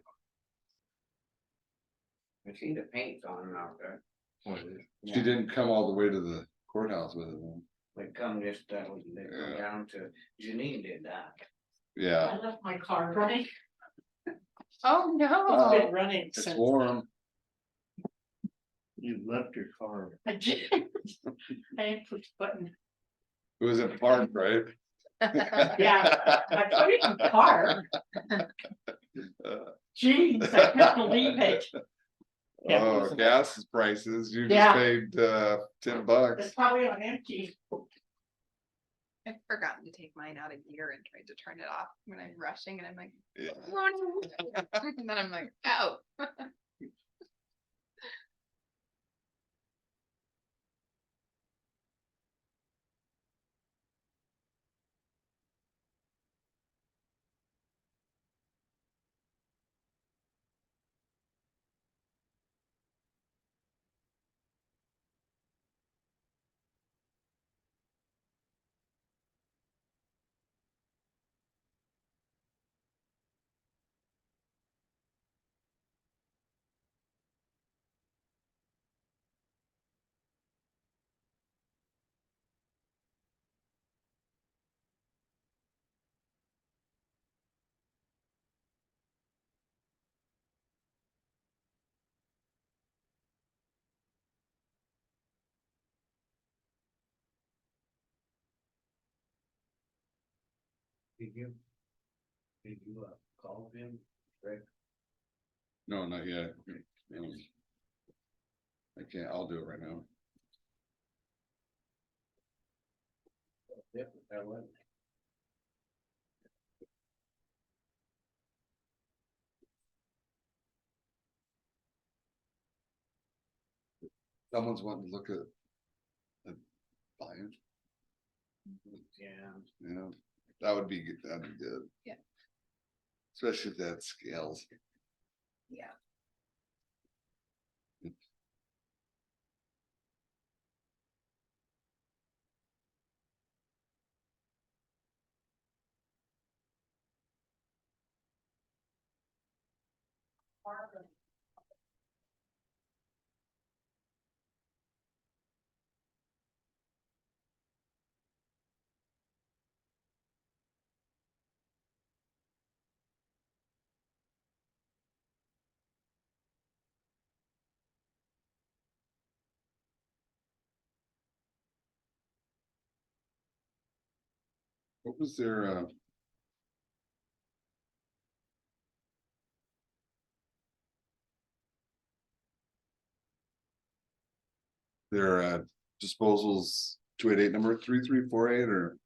I see the paint's on out there. What is it? She didn't come all the way to the courthouse with it, then. They come just, they come Yeah. down to, Janine did that. Yeah, I left my car running. Oh, It's no. been running it's since. warm. You left your car. I did. I didn't push the button. It was in park, right? Yeah, I put it in the car. Jeez, I can't believe it. Yeah, it Oh, was- gas prices, you just Yeah. paid $10. It's probably on empty. I've forgotten to take mine out of gear and tried to turn it off when I'm rushing and I'm like, Yeah. and then I'm like, oh. Did you call him, Rick? No, not yet. I can't, I'll do it right now. Yep, that was. Someone's wanting to look at buying. Yeah. Yeah, that would be good, that'd be good. Yeah. Especially if that scales. Yeah. What was their disposals 288 number 3348 or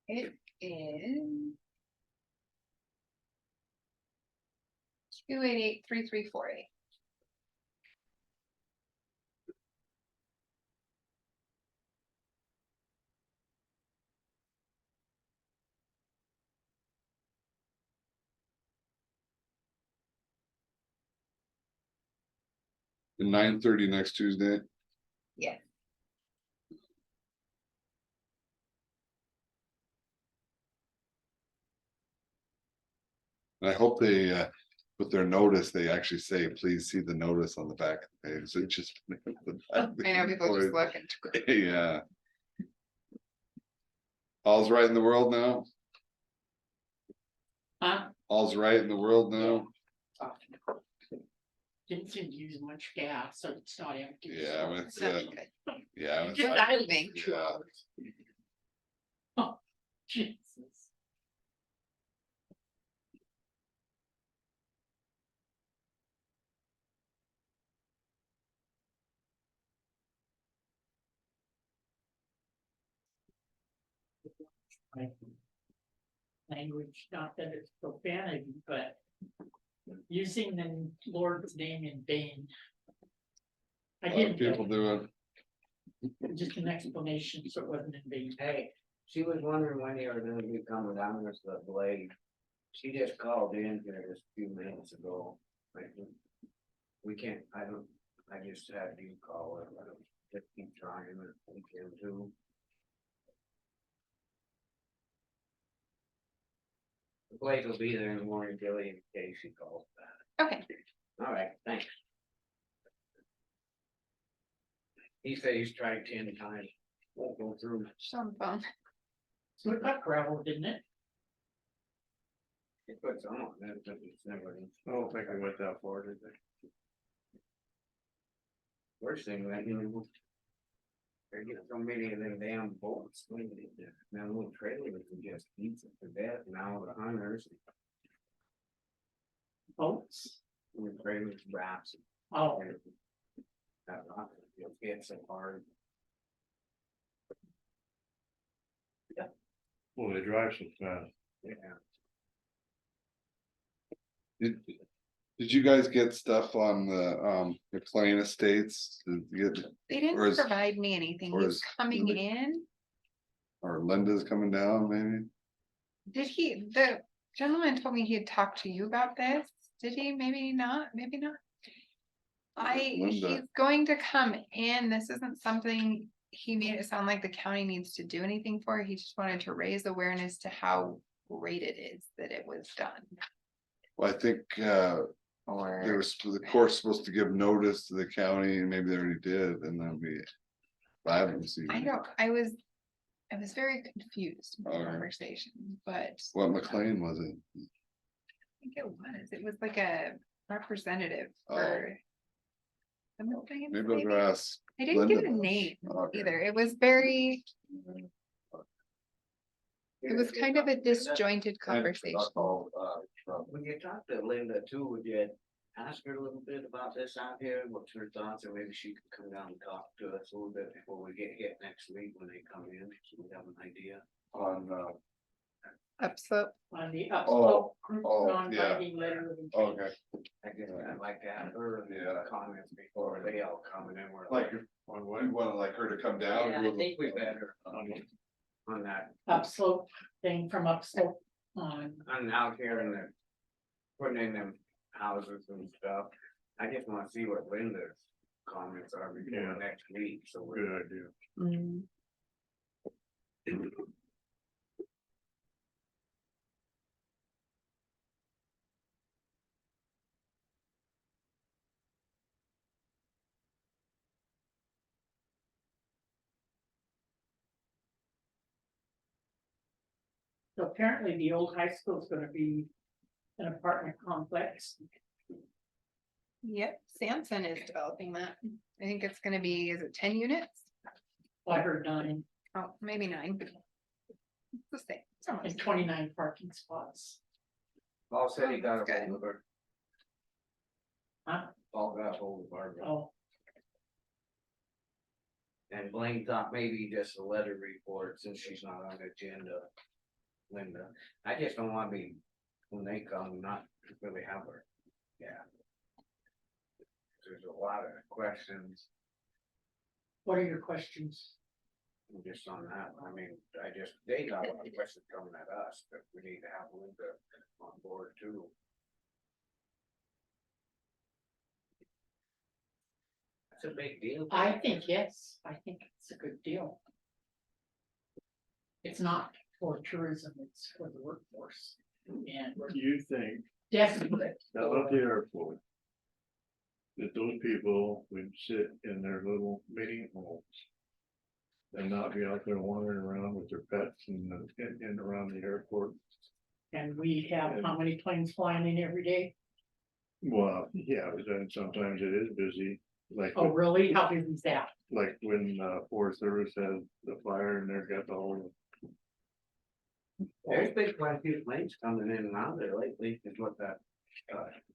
It is. 288-3348. the 9:30 next Tuesday? Yeah. And I hope they with their notice, they actually say, please see the notice on the back of the page. So it just. I know people just look into it. Yeah. All's right in the world now? Huh? All's right in the world now? Didn't seem to use much gas, so it's not empty. Yeah, when it's, That's good. yeah. when it's Just not- moving 2 yeah. hours. Oh, Jesus. Language, not that it's profanity, but using the Lord's name in vain. I A lot of didn't people get do it. just an explanation, so it wasn't in vain. Hey, she was wondering when they were gonna be coming down with the blade. She just called in here just a few minutes ago. Like, we can't, I just had you call her, I don't, just keep trying it, we can too. The blade will be there in the morning, Billy, in case she calls back. Okay. All right, thanks. He said he's tried 10 times, won't go through. She's on the phone. So it got gravel, didn't it? It puts on that, but it's never. I don't think I went that far, did they? Worst thing, that you know. They get so many of them damn bolts, now little trailers and just eats it to death, now the hunters. Boats? With trailers, wraps. Oh, That rock, you'll get so hard. Well, they drive so fast. Yeah. Did you guys get stuff on the McLean Estates? Did you get, They didn't Or is- provide me anything. or He's is- coming in. or Linda's coming down maybe? Did he, the gentleman told me he had talked to you about this. Did he? Maybe not, maybe not. He's Linda. going to come in. This isn't something he made it sound like the county needs to do anything for. He just wanted to raise awareness to how great it is that it was done. Well, I think there Or, was, the court's supposed to give notice to the county and maybe they already did and then I haven't received. I it. don't, I was very confused in the Okay. conversation, but What McLean was it? I think it was like a representative Oh. for. the Milton, Maybe I'll go ask. I didn't get a Linda. name Okay. either. It was very, It was kind of a disjointed conversation. When you talk to Linda too, would you ask her a little bit about this out here, what's her thoughts, and maybe she could come down and talk to us a little bit before we get hit next week when they come in, so we have an idea. On, Upslope. On the Oh, upslope group oh, non-binding letter of intent. okay, I guess I'd like to have her Yeah. comments before they all come, and then we're like, on what, you want like her to come down? Yeah, I think we better on that, Upslope thing from upslope on. on out here and then putting in them houses and stuff. I just wanna see what Linda's comments are before Yeah. next week, so we're. Good idea. Mm. So apparently the old high school is gonna be an apartment complex. Yep, Samson is developing that. I think it's gonna be, is it 10 units? I heard 9 Oh, maybe 9. It's the same. It's almost- and 29 parking spots. Paul said he got that's a good. hold of her. Huh? Paul got a hold of Barbara, Oh, and Blaine thought maybe just a letter report since she's not on the agenda. Linda, I just don't wanna be, when they come, not really have her, yeah. There's a lot of questions what are your questions? just on that, I mean, they got a lot of questions coming at us, but we need to have Linda on board too. That's a big deal. I think yes, I think it's a good deal. It's not for tourism, it's for the workforce. And we're You think definitely. down at the airport, that those people would sit in their little meeting homes and not be out there wandering around with their pets and around the airport? And we have how many planes flying in every day? Well, yeah, but then sometimes it is busy, like, Oh, really? How big is that? like when Forest Service has the fire and they've got the whole. There's been quite a few planes coming in and out there lately, is what that,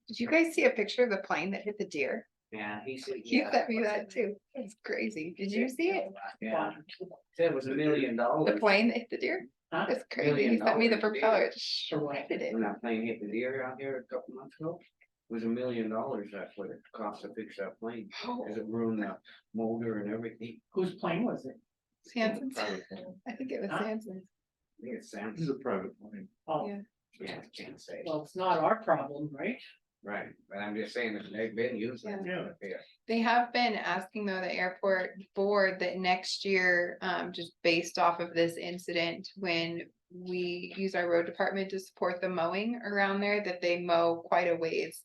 Did you guys see a picture of the plane that hit the deer? yeah, he said. He yeah. sent me that too. It's crazy. Did you see it? Yeah, said it was $1 million. The plane that hit the deer? Huh? It's crazy. He sent me the propeller. It just shredded it. When that plane hit the deer out here a couple months ago, it was $1 million, that's what it cost to fix that plane, Oh, cause it ruined the motor and everything. Whose plane was it? Hanson's. Private I think it was Huh? Hanson's. I think it's This is Sam's, a private plane. Oh, Yeah. yeah, can't say, well, it's not our problem, right? right, but I'm just saying that they've been using it. Yeah. Yeah. They have been asking though, the airport board that next year, just based off of this incident, when we use our road department to support the mowing around there, that they mow quite a ways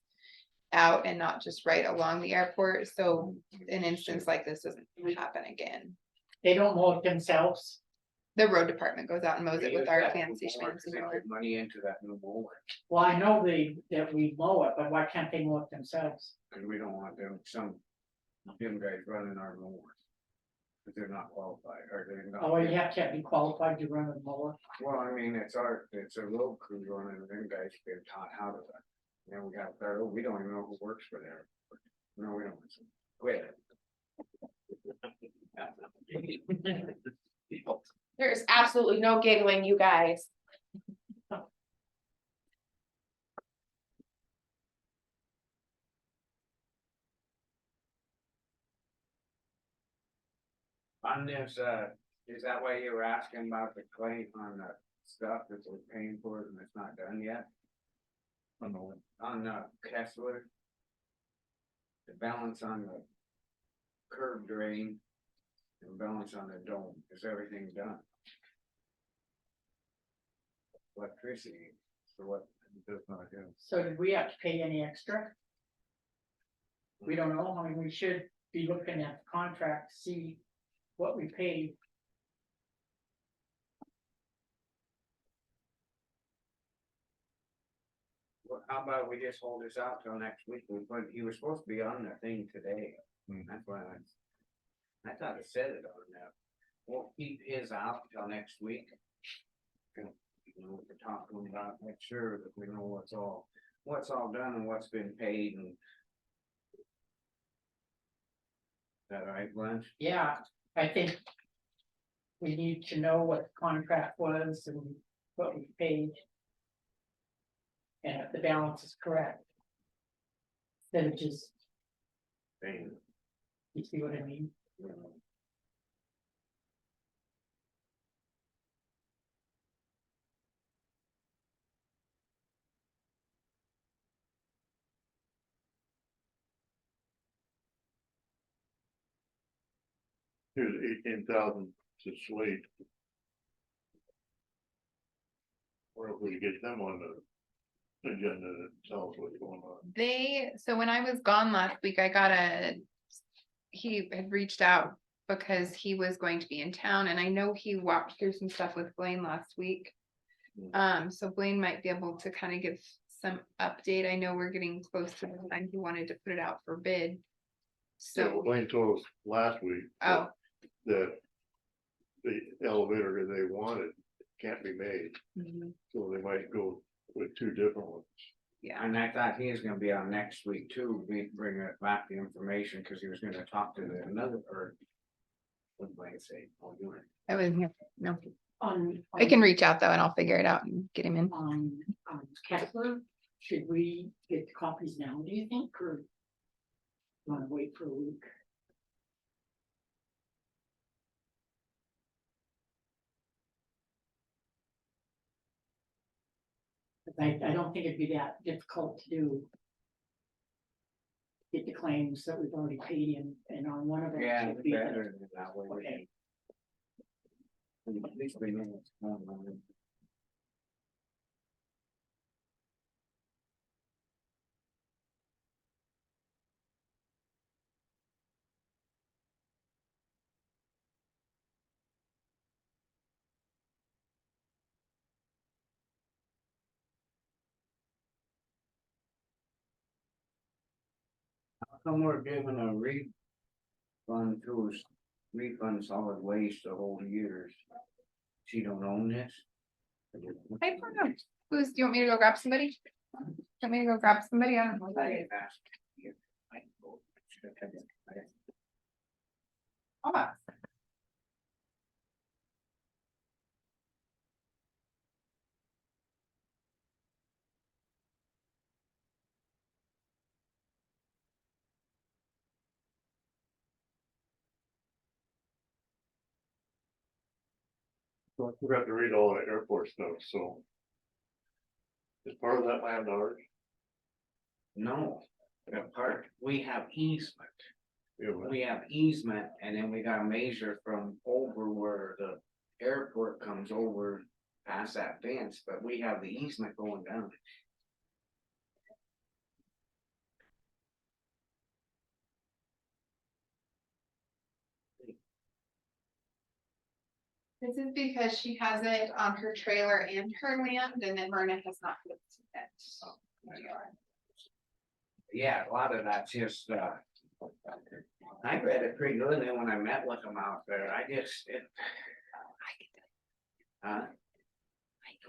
out and not just right along the airport. So an instance like this doesn't happen again. They don't mow it themselves. The road department goes out and mows it with our fancy mower, schmancy 'cause they mower. put money into that new mower, Well, I know that we mow it, but why can't they mow it themselves? cause we don't want them guys running our mowers. Cause they're not qualified, or they're not. Oh, you have to be qualified to run a mower. Well, I mean, it's a road crew running, and them guys get taught how to run. And we got, we don't even know who works for there. No, we don't. Quit. There's absolutely no giggling, you guys. On this, is that why you were asking about the claim on the stuff that we're paying for and it's not done yet? On the one. On Kessler? The balance on the curb drain and balance on the dome, is everything done? Electricity, so what, Does not have. So did we have to pay any extra? We don't know. I mean, we should be looking at the contract to see what we paid. well, how about we just hold this out till next week, he was supposed to be on the thing today, that's why I thought it said it on that. We'll keep his out till next week. You know, to talk to them about, make sure that we know what's all done and what's been paid and. Is that all right, Glenn? Yeah, I think. We need to know what the contract was and what we paid. And if the balance is correct. Then it just, Thing, you see what I mean? you know. Here's 18,000 to Slate. Or if we get them on the agenda that tells what's going on. So when I was gone last week, he had reached out because he was going to be in town and I know he walked through some stuff with Blaine last week. So Blaine might be able to kind of give some update. I know we're getting close to the time he wanted to put it out for bid. So, Wayne told us last week. oh, That the elevator that they wanted can't be made, mhm, so they might go with two different ones. yeah, And I thought he was gonna be on next week too, we bring it back the information, cause he was gonna talk to another, or. What did I say? Oh, you were- I wasn't here, no, On. I can reach out though and I'll figure it out and get him in. On Kessler, should we get the copies now, do you think, or? Want to wait for a week? I don't think it'd be that difficult to do. Get the claims that we've already paid in, and on one of them. Yeah, should be the- better than that way. Okay. At least we know what's going on. How come we're giving a refund to refund solid waste the whole years? She don't own this? I don't know, do you want me to go grab somebody? Want me to go grab somebody? I don't know. What that is. Hold on. So I forgot to read all the airport stuff, so. Is part of that land ours? No, that part, we have easement. Yeah, but We have easement and then we gotta measure from over where the airport comes over past that fence, but we have the easement going down. This is because she has it on her trailer and her land, and then Myrna has not looked at it. So, there you are. Yeah, a lot of that's just, I read it pretty good, and then when I met with them out there,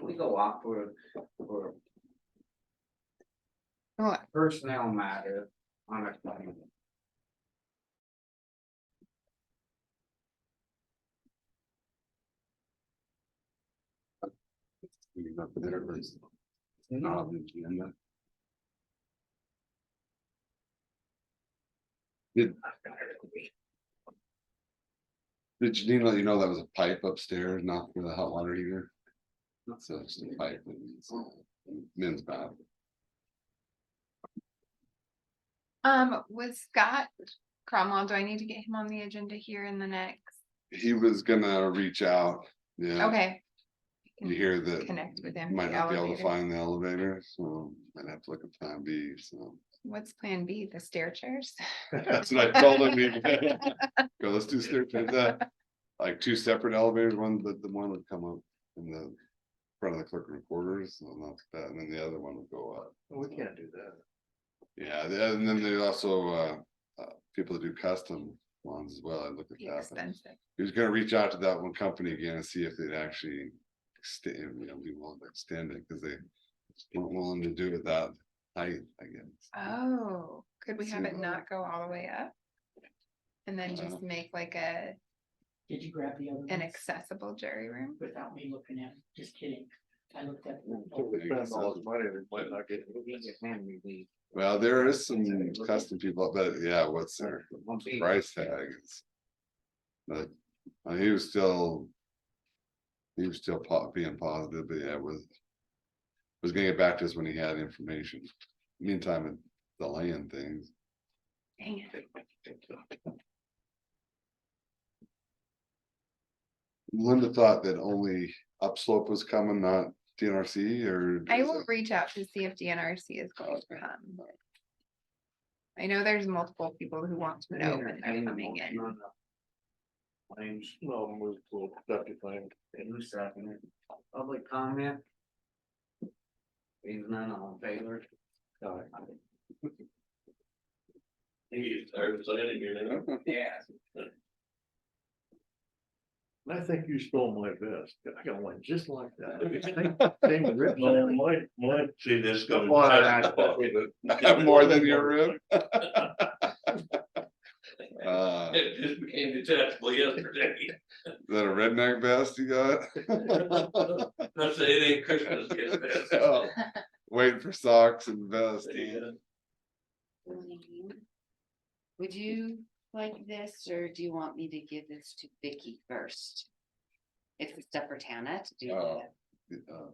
we go off for What? personnel matter on a claim. Did Janine let you know that was a pipe upstairs, not for the hot water heater? So it's a pipe, and it's men's bath. With Scott Cromwell, do I need to get him on the agenda here in the next? He was gonna reach out, yeah. Okay. You hear that Connect with him. might the not be able to elevator. find the elevator, so might have to look at plan B, so. What's plan B, the stair chairs? That's what I told him. Go, let's do stair chairs, like two separate elevators, one, but the one would come up in the front of the clerk recorders, so not that, and then the other one would go up. we can't do that. Yeah, and then there's also people that do custom ones as well. I looked at Be that. expensive. He was gonna reach out to that one company again and see if they'd actually extend, be willing to extend it, cause they weren't willing to do it that height, I guess. Oh, could we have it not go all the way up? And then just make like Did you grab the other an ones accessible jury room? without me looking at them? Just kidding. I looked at them. So we spend all this money, we might not get. He just handed me these. Well, there is some custom people, but yeah, what's their One piece. price tag is. But he was still. He was still being positive, but yeah, was gonna get back to us when he had information. Meantime, with the land things. Dang it. Linda thought that only upslope was coming, not DNRC, or. I will reach out to see if DNRC is going to come. I know there's multiple people who want to know when they're coming in. Claims, No, move to septic claim. who seconded it? Public comment? Being none, all in favor? He's tired of saying it, Yes. I think you stole my vest. I got one just like that. Same with Rich. Might see this go. More than your rib. It just became detachable yesterday. Is that a redneck vest you got? Not saying it ain't Christmas yet. Oh, waiting for socks and vest. Would you like this, or do you want me to give this to Vicky first? It's up for Tana to do Oh. that.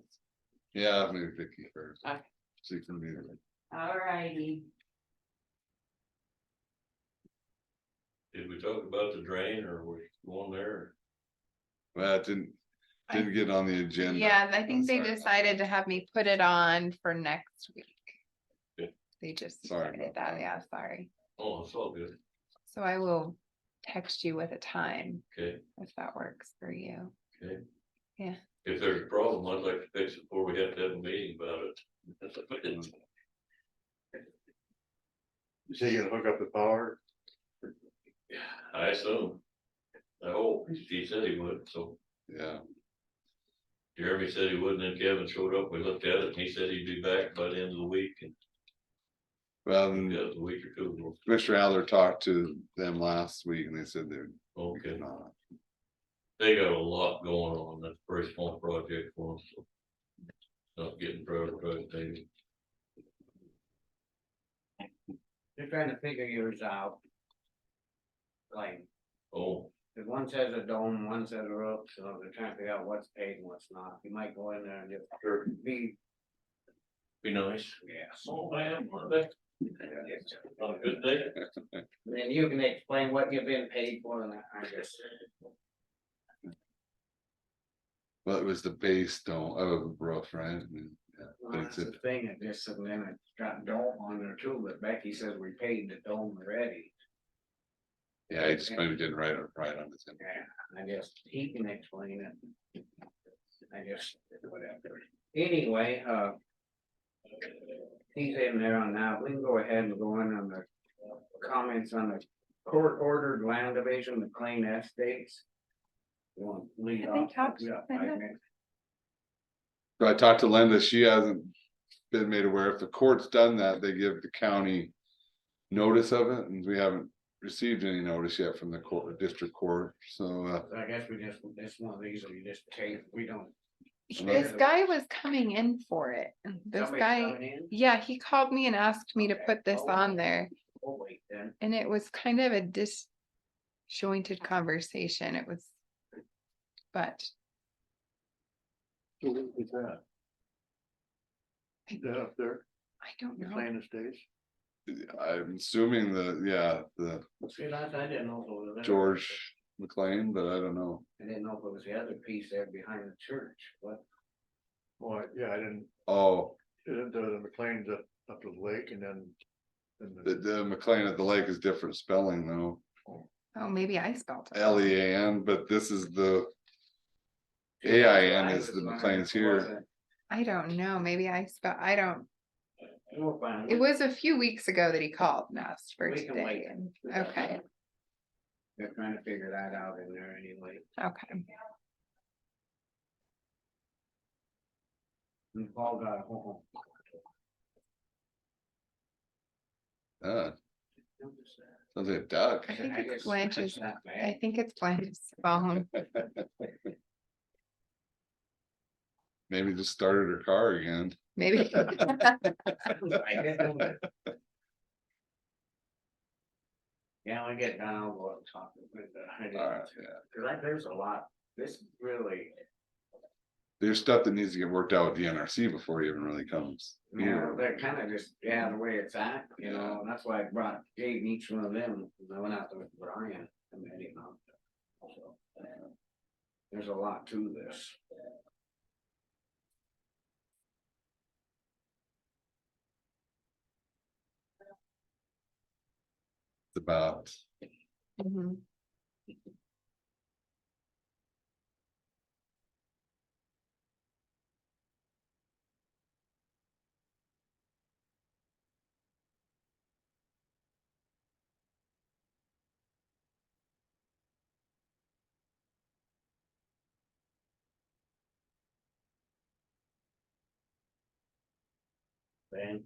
Yeah, maybe Vicky first. Okay. She can be there. Alrighty. Did we talk about the drain, or we going there? Well, it didn't get on the agenda. Yeah, I think they Sorry. decided to have me put it on for next week. Good. They just Sorry decided about that, that. yeah, sorry. Oh, it's all good. So I will text you with a time Okay, if that works for you. okay. Yeah. If there's a problem, I'd like to fix it before we have to have a meeting about it. So you gonna hook up the power? I assume. I hope, he said he would, so Yeah, Jeremy said he would, and then Kevin showed up, we looked at it, and he said he'd be back by the end of the week, and well, a week or two. Mr. Adler talked to them last week and they said they're Okay, not. they got a lot going on, that's a very small project for them, so. Not getting prioritized, maybe. They're trying to figure yours out. Like, Oh, if one says a dome, one says a roof, so they're trying to figure out what's paid and what's not. You might go in there and just sure, be, be nice. yes. Oh, man, what a on a good day. Then you can explain what you've been paid for and I guess. Well, it was the base dome of roof, right? Yeah, but That's it's the thing, it just, and then it's got dome on there too, but Becky says we paid the dome already. Yeah, he just maybe didn't write it right on his end. Yeah, I guess he can explain it. I guess, whatever. Anyway, he's in there on that. We can go ahead and go in on the comments on the court ordered land division, the Plain Estates. You want to lead Have they off? talked, Yeah, Linda? 5 minutes. So I talked to Linda, she hasn't been made aware. If the court's done that, they give the county notice of it, and we haven't received any notice yet from the court, district court, so, I guess we just, this one of these, we just take, we don't. This guy was coming in for it. This Somebody's guy, coming in? yeah, he called me and asked me to put this on there. Oh, wait, then. And it was kind of a disjointed conversation. It was. But So what was that? That up there, I don't the know. Plain Estates? I'm assuming the See, that, I didn't know if it was. there. George McLean, but I don't know. I didn't know if it was the other piece there behind the church, what? Well, yeah, I didn't, Oh, the McLean's up to the lake and then. the McLean at the lake is different spelling though, Oh, maybe I spelled it. Lean, but this is the. AIN is the McLean's here. I don't know. Maybe I spelled, I don't, We'll find it was a few weeks ago that he called and asked for We can today. wait. And okay, They're trying to figure that out in there anyway. okay. And Paul got home. Sounds like a duck. I think I it's guess Blanche's, not I bad. think it's Blanche's phone. Maybe just started her car again. Maybe. Yeah, when I get done, I'll go up and talk with the. Alright, yeah. Cause there's a lot, this really, There's stuff that needs to get worked out with the NRC before he even really comes you know, here. they're kind of just, yeah, the way it's at, you know, and that's why I brought Dave, each one of them, and I went out there with Brian and met him out there. So, there's a lot to this. It's about Mhm. Then.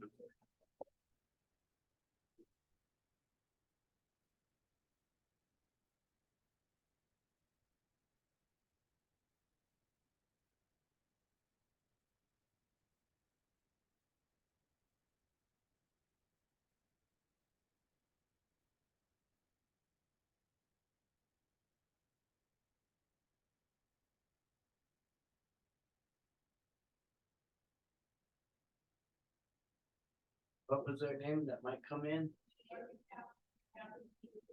What was their name that might come in?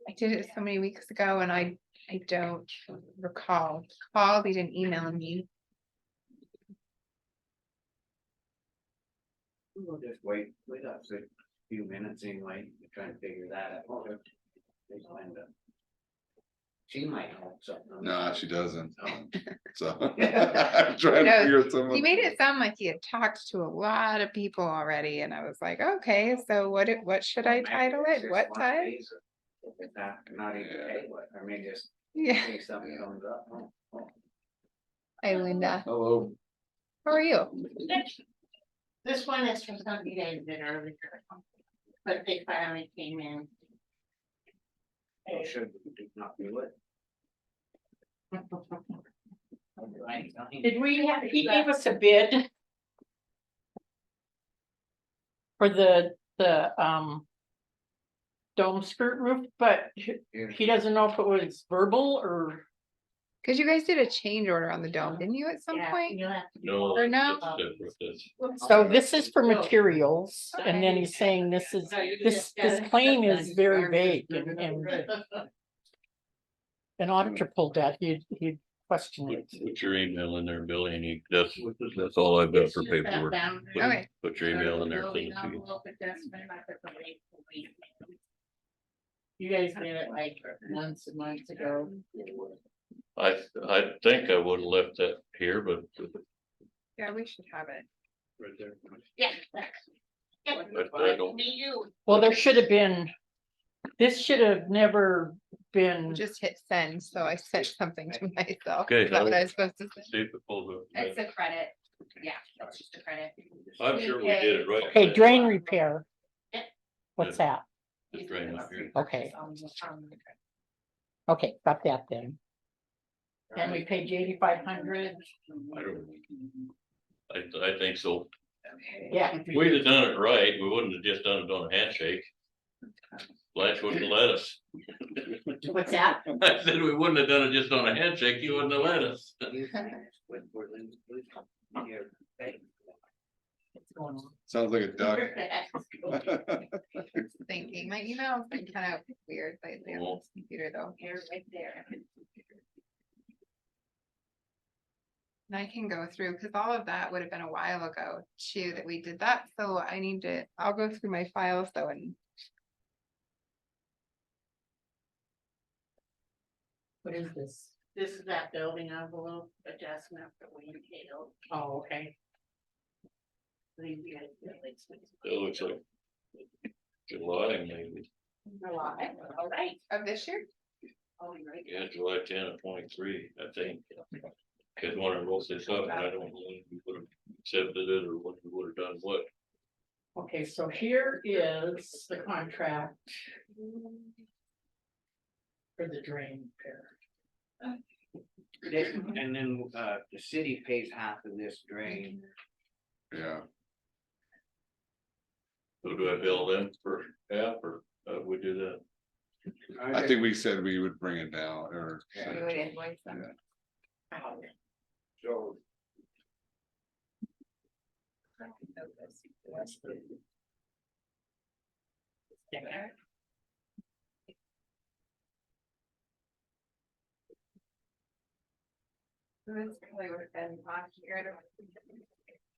I did it so many weeks ago and I don't recall. Paul, he didn't email me. We'll just wait up a few minutes anyway, to try and figure that out. Oh, there's Linda. She might know something. No, she doesn't. Oh. So I'm trying to No, figure out some. He made it sound like he had talked to a lot of people already and I was like, okay, so what should I title it? What time? Not even table it, I mean, just Yeah. in case something comes up. Oh. Hi, Linda. Hello. How are you? This one is from somebody that did earlier, but they finally came in. They should not do it. Did we have, he gave us a bid. For the dome skirt roof, but he doesn't know if it was verbal or. Cause you guys did a change order on the dome, didn't you at some point? No. Or no? it's different. It's- So this is for materials, and then he's saying this claim is very vague and. An auditor pulled that, he'd question it. Put your email in there, Billy, and that's all I've got for paperwork. Okay. Put your email in there, send it to you. You guys did it like months and months ago. I think I would have left that here, but Yeah, we should have it. Right there. Yeah. I don't, Well, there should have been, this should have never been, Just hit send, so I sent something to myself. Okay, Is that what I was supposed to say? see if it pulls up. It's a credit. Yeah, that's just a credit. I'm sure we did it right. okay, drain repair. What's that? The drain up here. Okay. Okay, got that then. And we paid you 8,500. I don't. I think so. Yeah. If we'd have done it right, we wouldn't have just done it on a handshake. Blanche wouldn't let us. What's that? I said we wouldn't have done it just on a handshake, you wouldn't have let us. Sounds like a duck. Thinking, my email's been kind of weird lately on this computer though. Here, right there. And I can go through, cause all of that would have been a while ago too, that we did that, so I need to, I'll go through my files though and. What is this? This is that building envelope adjustment that we paid. Oh, okay. It looks like July maybe. All right. Of this year? Yeah, July 10 of 23, I think. Cause when I wrote this up, I don't believe we put them accepted it or what we would have done what. Okay, so here is the contract. For the drain repair. And then, the city pays half of this drain. Yeah, So do I bill them for half or we do that? I think we said we would bring it down or. We would invoice them. Yeah. So, This probably would have been last year. I don't-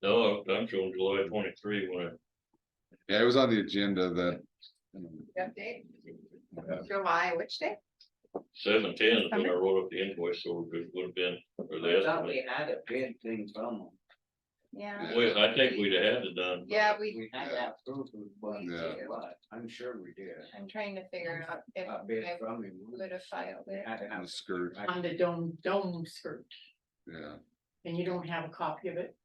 No, I'm showing July 23 when I, Yeah, it was on the agenda that. Update. July, which day? 7/10 is when I wrote up the invoice, so it would have been, or the I thought we estimate. had a bid thing from them. Yeah. Well, I think we'd have had it done. Yeah, We had that proof, but, Yeah. but I'm sure we did. I'm trying to figure out if A bid I from him. would have filed We it. had to On have the skirt, On the dome skirt, yeah. and you don't have a copy of it,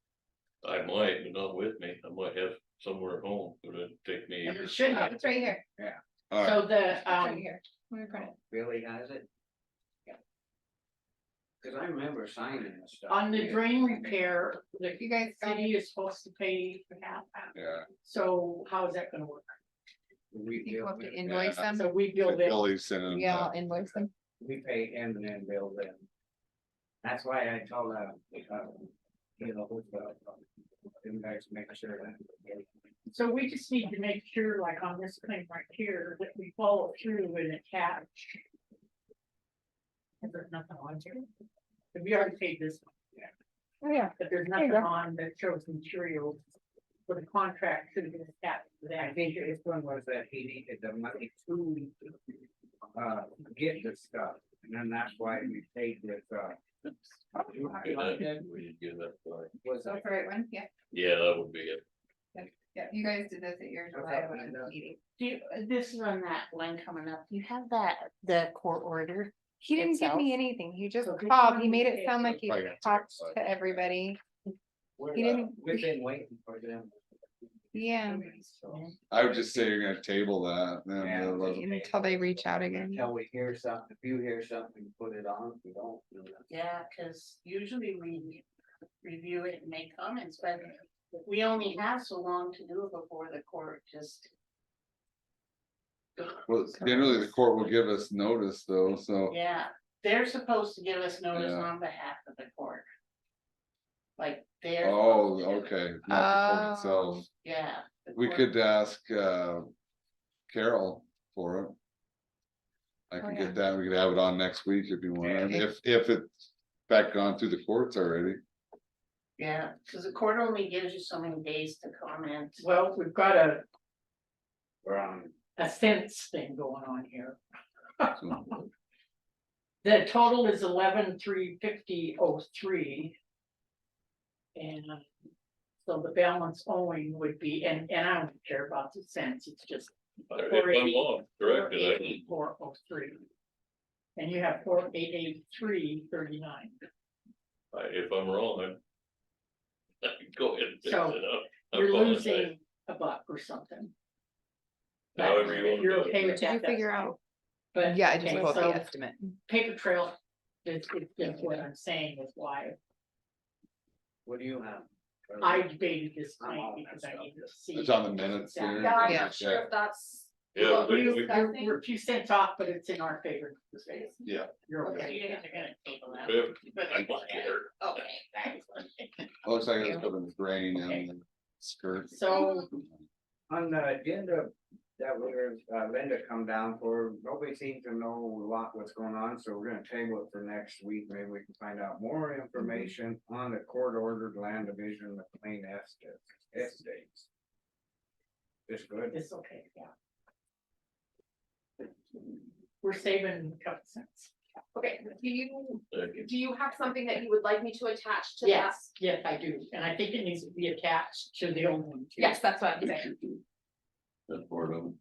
I might, but not with me. I might have somewhere at home, but it'd take me. and it should have, It's right here. All right, so the, It's right here. Let me print it. Billy has it? Yeah. Cause I remember signing this stuff. on the drain repair, the You guys got city is supposed to pay for half. yeah. So how is that gonna work? We You have to bill, invoice them. So we bill them, Billy sent him. Yeah, I'll invoice them. we pay him and then bill them. That's why I told you know, you guys make sure that. so we just need to make sure, like on this claim right here, that we follow through and attach. And there's nothing on here. But we already paid this one. Oh, yeah. But there's you nothing go. on that shows materials for the contract should have been attached to that. I think this one was that he needed the money to, get the stuff, and then that's why we paid this, We didn't get that far. was That's the right one, yeah. Yeah, that would be it. Yeah, you guys did this at your July 11th meeting. Do you, this is on that one coming up, you have that, the court order? He didn't give me Itself? anything. He just So this called. one He made we it paid sound for. like he Probably got talked to- to everybody. We're, He didn't- we've been waiting for them. Yeah, I would just say you're gonna table that, then. Yeah. until they reach out again. Until we hear something, if you hear something, put it on, if you don't. do it. Yeah, cause usually we review it and make comments, but we only have so long to do it before the court just. Well, generally the court will give us notice though, so. Yeah, they're supposed to give us notice Yeah. on behalf of the court. Like they're. Oh, supposed to- okay, not the court itself. Yeah. the We court- could ask, Carol for it. I Oh, can yeah. get that, we could have it on next week if you want, Yeah. if it's back gone through the courts already. Yeah, cause the court only gives you so many days to comment. Well, we've got We're on, a sense thing going on here. So, The total is 11,350.03. And so the balance owing would be, and I don't care about the cents, it's just. If I'm wrong, correct it. I can- 484.03. And you have 4,883.39. If I'm wrong, I can go ahead and fix it So, up. I You're apologize. losing a buck or something. But However you if wanna you're do it. okay with Did you that, figure that's out? fine. But. Yeah, I just okay, wrote the so estimate. Paper trail, it's just what I'm saying is why what do you have? I debated this claim because I needed to see. It's on the minutes there. Yeah, I'm Yeah. not sure if that's. Yeah, what we- we're we- discussing. We're a few cents off, but it's in our favor. Yeah. You're Okay, okay. you're gonna table that. If- But I don't care. Okay, excellent. Looks like it's covered the drain and the skirt. So On the agenda that we're, Linda come down for, nobody seems to know a lot what's going on, so we're gonna table it for next week. Maybe we can find out more information on the court ordered land division, the plain estates. It's good. it's okay, yeah. We're saving a couple cents. Okay, do Thank you. you have something that you would like me to attach to that? Yes, yes, I do. And I think it needs to be attached to the old one. too. Yes, that's what I'm saying. That's part of it.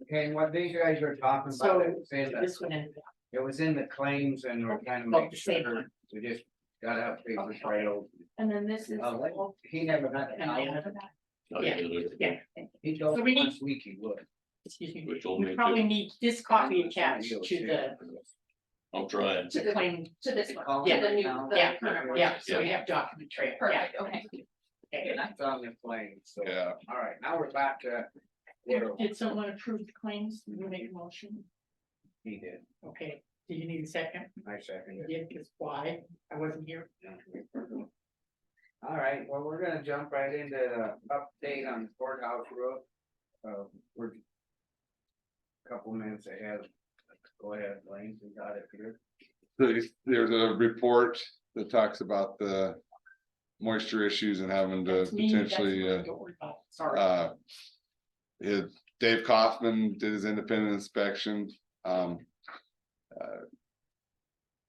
Okay, and what these guys are talking So, about, it says that This one in. it was in the claims and we're trying to Oh, make the same sure one. we just Gotta have paper trail. And then this is. He never got And I added that. Oh, Yeah. Yeah. He told So we me need- last week he would. Excuse me, Which will we make probably it- need this copy attached I'm trying. to the claim. To this one. Yeah. To the new, the Yeah, current one. yeah, so we have document trail, yeah. Perfect, okay. Okay. That's on the plane, so. Yeah. All right, now we're back to. Did someone approve the claims? Did you make a motion? He did, Okay, do you need a second? I second You it. did, because why? I wasn't here. All right, well, we're gonna jump right into the update on the courthouse roof. We're. Couple minutes ahead. Go ahead, Blaine, we got it here. There's a report that talks about the moisture issues and having to That's me, that's potentially, mine, don't worry about it. Sorry. Dave Kaufman did his independent inspection.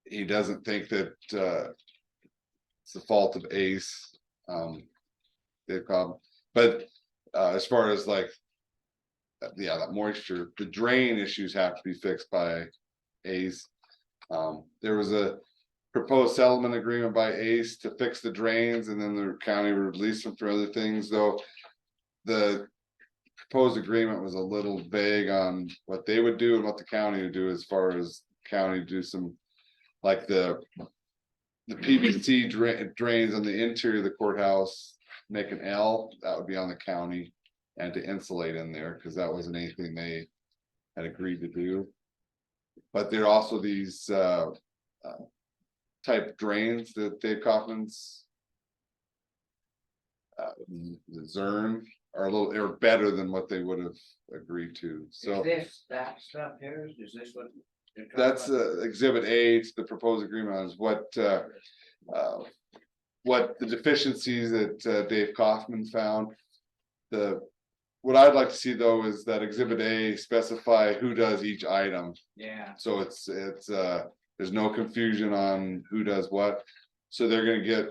He doesn't think that, it's the fault of Ace. Dave Kaufman, but, as far as like, yeah, that moisture, the drain issues have to be fixed by Ace. There was a proposed settlement agreement by Ace to fix the drains, and then the county would release them for other things, though. The proposed agreement was a little vague on what they would do and what the county would do, as far as county do some, like the PVC drains on the interior of the courthouse, make an L, that would be on the county. And to insulate in there, because that wasn't anything they had agreed to do. But there are also these type drains that Dave Kaufman's the Zern are a little, they're better than what they would have agreed to, so. Is this, that stuff here, is this what? they're talking That's about? exhibit A to the proposed agreement is what the deficiencies that Dave Kaufman found. What I'd like to see though is that exhibit A specify who does each item. Yeah, So it's there's no confusion on who does what. So they're gonna get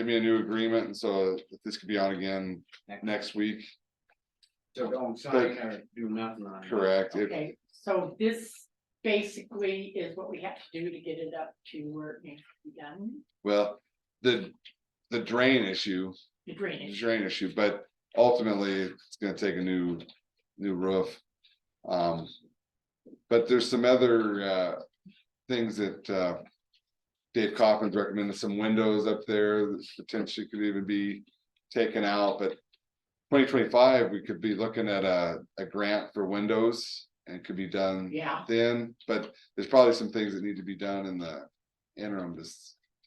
me a new agreement, and so this could be on again next week. so don't sign or do nothing on it. Correct. It- Okay, so this basically is what we have to do to get it up to where it needs to be done, Well, the drain issue, the drainage. but ultimately it's gonna take a new roof. But there's some other things that Dave Kaufman's recommended, some windows up there that potentially could even be taken out, but 2025, we could be looking at a grant for windows, and it could be done Yeah, then, but there's probably some things that need to be done in the interim to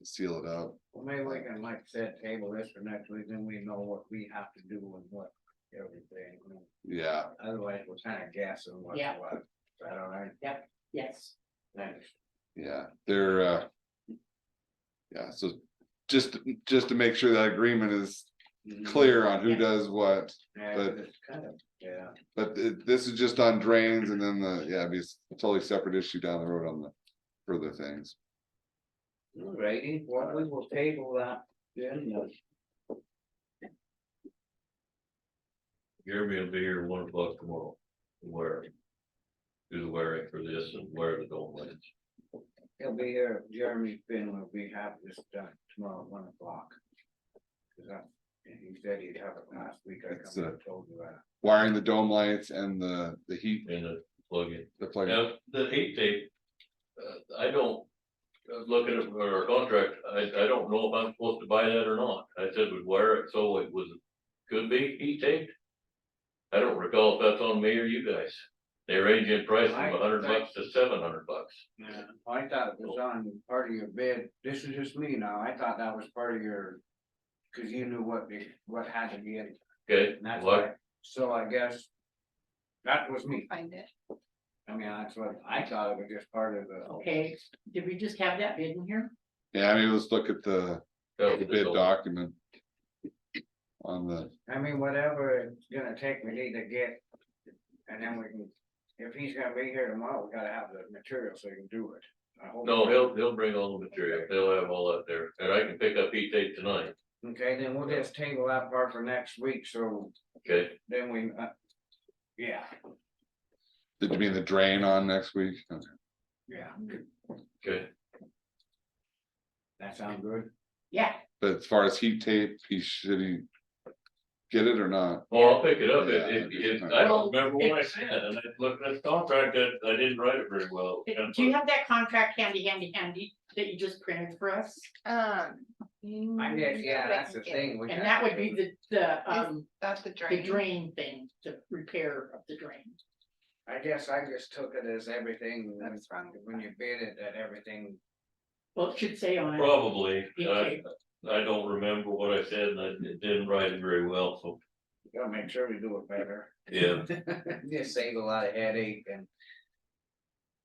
seal it up. Well, maybe we can, like I said, table this for next week, then we know what we have to do and what everything. Yeah, Otherwise, we're kind of guessing what's Yeah. what. Is that all right? yes, Thanks. yeah, they're yeah, so just to make sure that agreement is clear on who does what, Yeah, but- it's kind of, yeah. but this is just on drains, and then it'd be a totally separate issue down the road on the further things. Alrighty, well, we will table that. Then. Jeremy will be here 1 o'clock tomorrow. Do the wiring for this and where the dome lights. He'll be here, Jeremy Finn will be having this done tomorrow at 1 o'clock. Cause he said he'd have it last week, I It's, come and told you that. Wiring the dome lights and the heat, And the plug-in. the plug. Now, the heat tape, I don't, looking at our contract, I don't know if I'm supposed to buy that or not. I said we'd wire it so it was, could be heat taped. I don't recall if that's on me or you guys. They range in price from $100 to $700. Yeah, I thought it was on part of your bid, this is just me now, I thought that was part of your. Cause you knew what had to be in, Okay, and that's what, why, so I guess. That was me, Find it. I mean, that's what, I thought it was just part of the. okay, did we just have that bid in here? Yeah, I mean, let's look at the bid dome. document. On the, I mean, whatever it's gonna take, we need to get, and then we can, if he's gonna be here tomorrow, we gotta have the material so he can do it. I hope- No, he'll bring all the material. They'll have all that there. And I can pick up heat tape tonight. Okay, then we'll just table that part for next week, so Okay, then we, yeah, did you mean the drain on next week? Okay. yeah. okay. That sound good? Yeah, But as far as heat tape, should he get it or not? Well, I'll pick it up, Yeah, I don't remember what I said, and I looked at the contract, I didn't write it very well. do you have that contract handy that you just printed for us? I guess, yeah, that's the thing. we And got- that would be That's the the drain. drain thing, the repair of the drain. I guess I just took it as everything, That's wrong. when you bid it, that everything, Well, it should say on it. Probably, Okay. I don't remember what I said, and I didn't write it very well, so, gotta make sure we do it better. yeah. Just save a lot of headache and.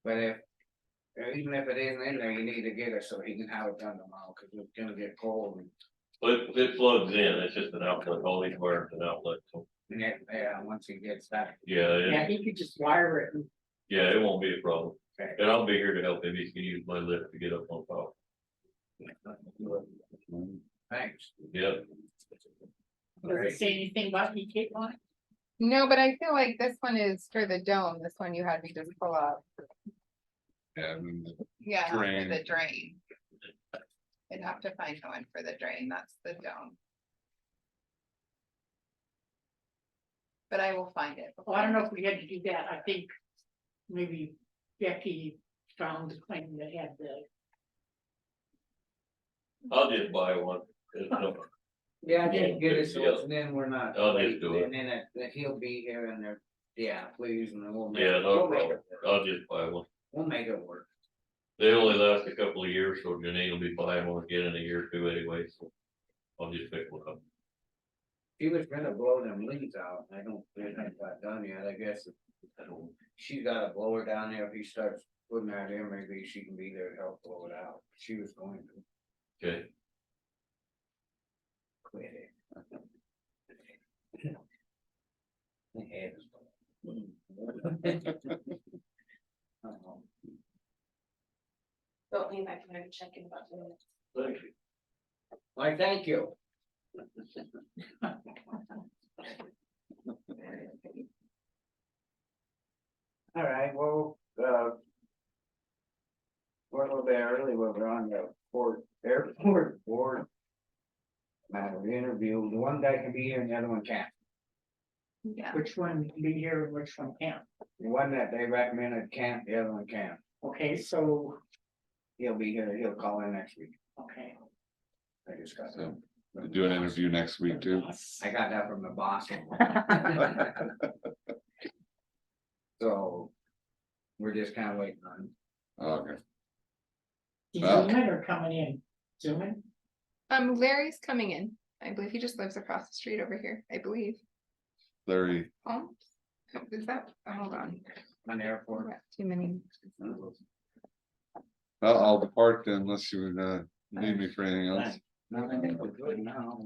But even if it isn't in there, you need to get it so he can have it done tomorrow, cause it's gonna get cold and. It plugs in, it's just an outlet, all these wires an outlet, so, Yeah, once he gets that. yeah, Yeah, he could just wire it and yeah, it won't be a problem. Okay. And I'll be here to help him, he can use my lift to get up on top, Thanks. yeah. does it say anything about heat tape on it? No, but I feel like this one is for the dome. This one you had me just pull up. Yeah, and then Yeah, for Drain. the drain. I'd have to find one for the drain. That's the dome. But I will find it. Well, I don't know if we had to do that. I think maybe Becky found the claim that had the. I'll just buy one. It's no- Yeah, just get it, so Yeah. it's- then we're not. I'll just do it. And then he'll be here and they're, yeah, please, and then we'll. make Yeah, it- no we'll make problem, it work. I'll just buy one. We'll make it work. They only last a couple of years, so Janine will be buying one again in a year or two anyway, so. I'll just pick one up. She was gonna blow them leaves out, I don't think that got done yet, I guess. I don't, She's got a blower down there, if he starts putting that in, maybe she can be there to help blow it out, she was going to okay, quit it. The head is- Oh, Don't leave, I can check in about the. thank you. Why, thank you. All right, well, we're a little bit early, we're on the airport board. Matter interview, the one guy can be here and the other one can't. Yeah. Which one can be here and which one can't? The one that they recommended can't, the other one can. Okay, so, He'll be here, he'll call in next week. okay. I just got So, that. do an interview next week too. I got that from the boss. So. We're just kind of waiting on. Okay, Zooming or coming in? Zooming? Larry's coming in. I believe he just lives across the street over here, I believe. Larry, Oh, is that, hold on. On the I airport. got too many. I'll depart then unless you would need me for anything else. No, I think we're good now.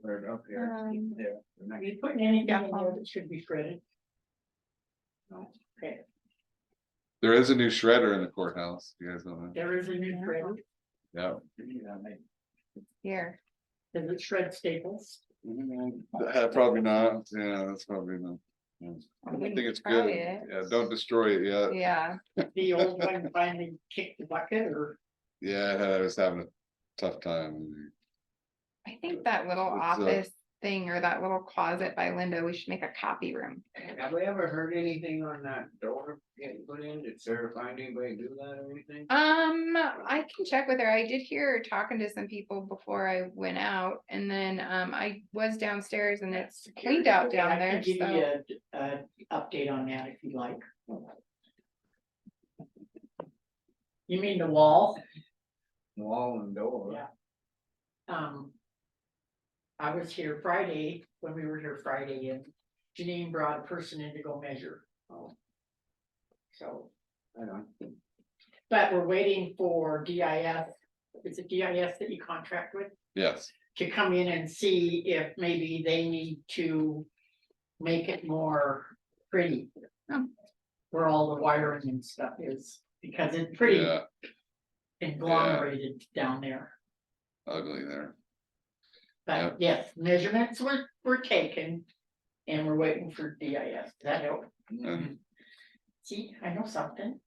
We're up here. Um, There. We're not- Are you putting anything in there that should be shredded? No. Okay, There is a new shredder in the courthouse, you guys know that? there is a new shredder. Yeah. Here. Does it shred staples? Probably not, yeah, that's probably not. Yeah. I think it's Try good, it. yeah, don't destroy it yet, Yeah, The old one finally kicked the bucket or? yeah, I was having a tough time. I think that little It's, office thing or that little closet by Linda, we should make a copy room. Have we ever heard anything on that door getting put in? Did Sarah find anybody do that or anything? I can check with her. I did hear her talking to some people before I went out and then, I was downstairs and it's cleaned out down I there, can give so. you a update on that if you like. You mean the wall? Wall and door. Yeah. I was here Friday, when we were here Friday, and Janine brought a person in to go measure. So, I don't. but we're waiting for DIS, is it DIS that you contract with? Yes, To come in and see if maybe they need to make it more pretty. Oh. Where all the wiring and stuff is, because it's pretty yeah, agglomerated down there. ugly there. But yes, measurements were taken and we're waiting for DIS. Does that help? Mhm. See, I know something.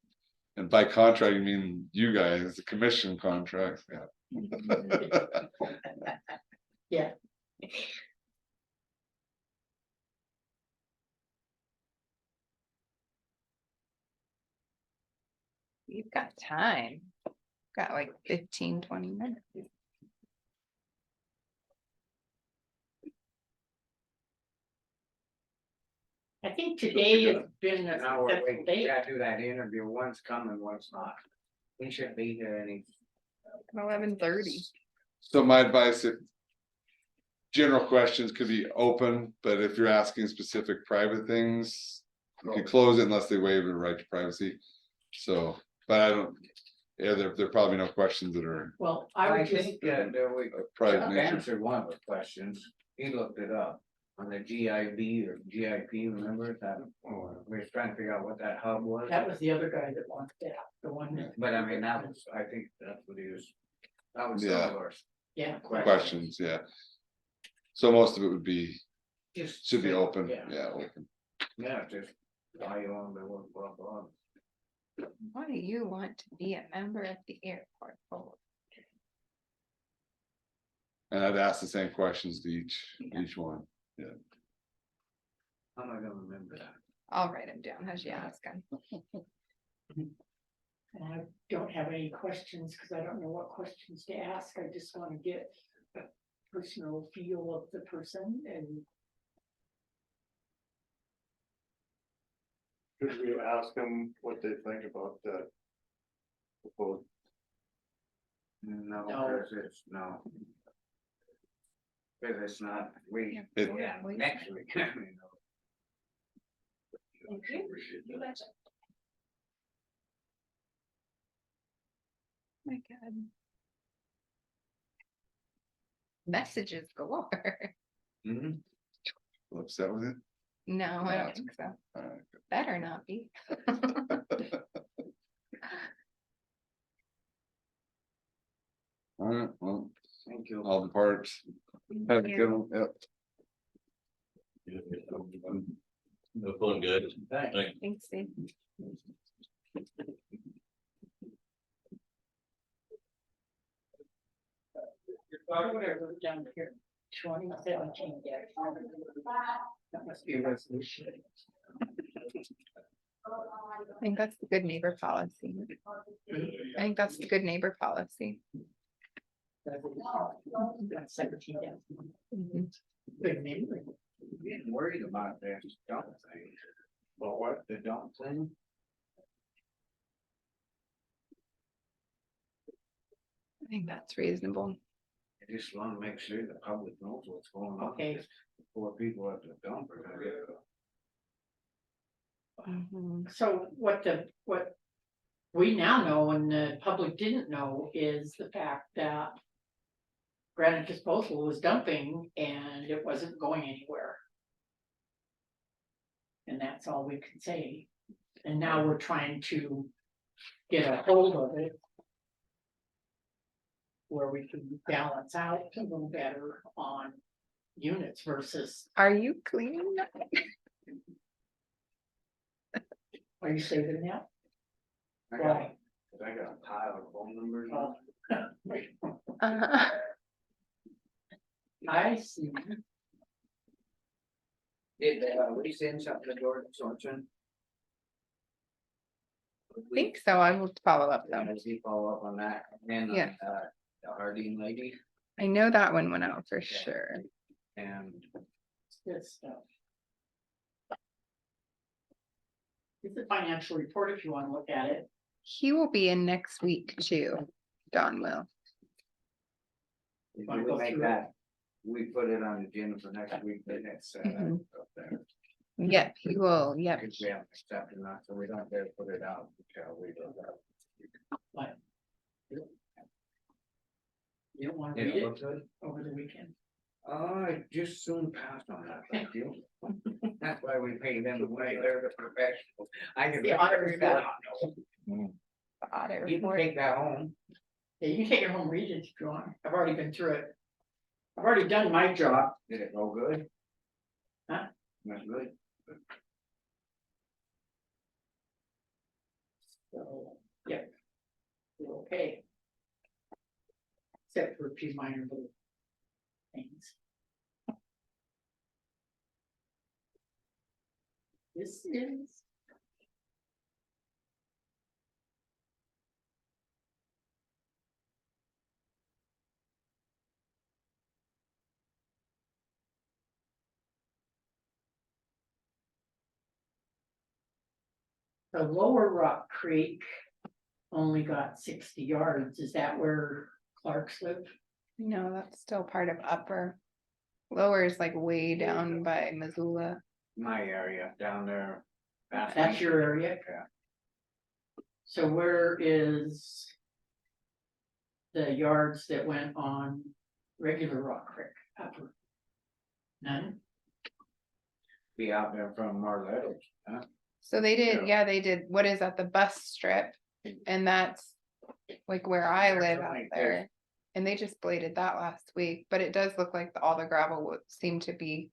And by contract, you mean you guys, the commission contract, yeah. Yeah. You've got time. Got like 15-20 minutes. I think today has been a Now we're successful waiting, day. gotta do that interview, one's coming, one's not. We should be here any, 11:30. So my advice, if general questions could be open, but if you're asking specific private things, you can close it unless they waive the right to privacy. So, but I don't, yeah, there are probably no questions that are Well, I I would just, think, there we. of private nature. Answered one of the questions, he looked it up on the GIB or GIP, remember that? Or we were trying to figure out what that hub was. that was the other guy that wanted that, the one that. But I mean, that was, I think that's what he was, that was Yeah. some of ours. Yeah. Questions, yeah. So most of it would be, Just. should be open, Yeah. yeah, open. Yeah, just why you on the blah, blah, blah. Why do you want to be a member of the airport board? And I'd ask the same questions to each one. How am I gonna remember that? I'll write them down as you ask them. And I don't have any questions, because I don't know what questions to ask, I just want to get a personal feel of the person and. Could we ask them what they think about that? Proposed, No, No. cause it's, no. Cause it's not, we, It- yeah, next week. I mean, Thank you. You betcha. My God. Messages galore. mhm. Upset with it? No, I don't think so. Alright. Better not be. Alright, well, Thank you. all the parts. Have a good one, yep. No fun, guys. Thanks. Thanks. Thanks, Steve. Whatever, down here, 2017, yeah. That must be a resolution. I think that's the good neighbor policy. I think that's the good neighbor policy. That's 17, yeah. Mhm. Good memory. Getting worried about this dump thing. about what? The dump thing. I think that's reasonable. I just wanna make sure the public knows what's going on. Okay. Before people at the dump are gonna get. Mhm. So what we now know and the public didn't know is the fact that Granite Disposal was dumping and it wasn't going anywhere. And that's all we can say. And now we're trying to get a hold of it. Where we can balance out a little better on units versus, Are you cleaning that? are you saving that? I got, I got a pile of phone numbers. Oh. Uh, I see. Did, we send something to Gordon Sorensen? I think so. I will follow up though. Does he follow up on that? And, Yeah. The Harding lady I know that one went out for sure. and Good stuff. It's a financial report if you want to look at it. He will be in next week too. Don will. we Wanna go make through that, we put it on the agenda for next week, then it's, Mhm. up there. Yep, he will. Yep. Because we haven't accepted that, so we don't dare put it out until we do that. But you don't want to Did read it look it good? over the weekend. I just soon passed on that, thank you. That's why we pay them the way, they're the professionals. I can. The auditor report. The audit You can report. take that home. Yeah, you can take it home, read it if you want. I've already been through it. I've already done my job. Did it go good? Huh? That's good. So except for a few minor little things. This is. The Lower Rock Creek only got 60 yards. Is that where Clark's live? No, that's still part of upper. Lower is like way down by Missoula. My area down there. That's your area? Yeah. So where is the yards that went on regular Rock Creek upper? None? Be out there from Marletto's, huh? So they did, yeah, they did, what is that, the bus strip? And that's like where I There's live so out many there. And they just bladed that last week, but it does look like all the gravel would seem to be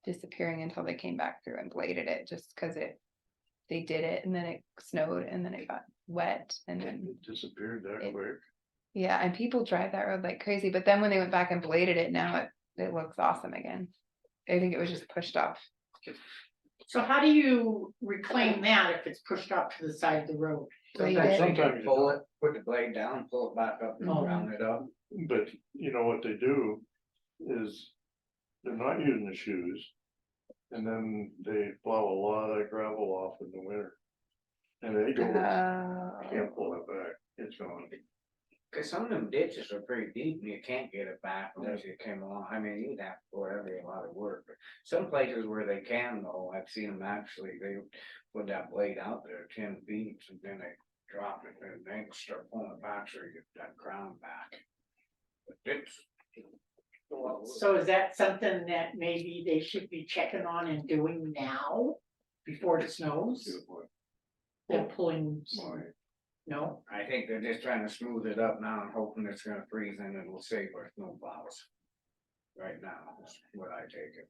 disappearing until they came back through and bladed it, just because they did it and then it snowed and then it got wet and then, It disappeared that It- quick. yeah, and people drive that road like crazy, but then when they went back and bladed it, now it looks awesome again. I think it was just pushed off. So how do you reclaim that if it's pushed off to the side of the road? Blade Sometimes it. they Sometimes can you pull don't. it, put the blade down, pull it back up and Oh. round it up. But you know what they do is they're not using the shoes. And then they plow a lot of gravel off in the winter. And they go, can't pull it back, it's gone. Cause some of them ditches are pretty deep and you can't get it back unless you came along. I mean, you'd have to go every a lot of work, but some places where they can though, I've seen them actually, they put that blade out there 10 feet and then they drop it and then start pulling it back so you get that crown back. But it's. So is that something that maybe they should be checking on and doing now before it snows? They're pulling, no? I think they're just trying to smooth it up now and hoping it's gonna freeze and it will save our snow plows. Right now, is what I take it.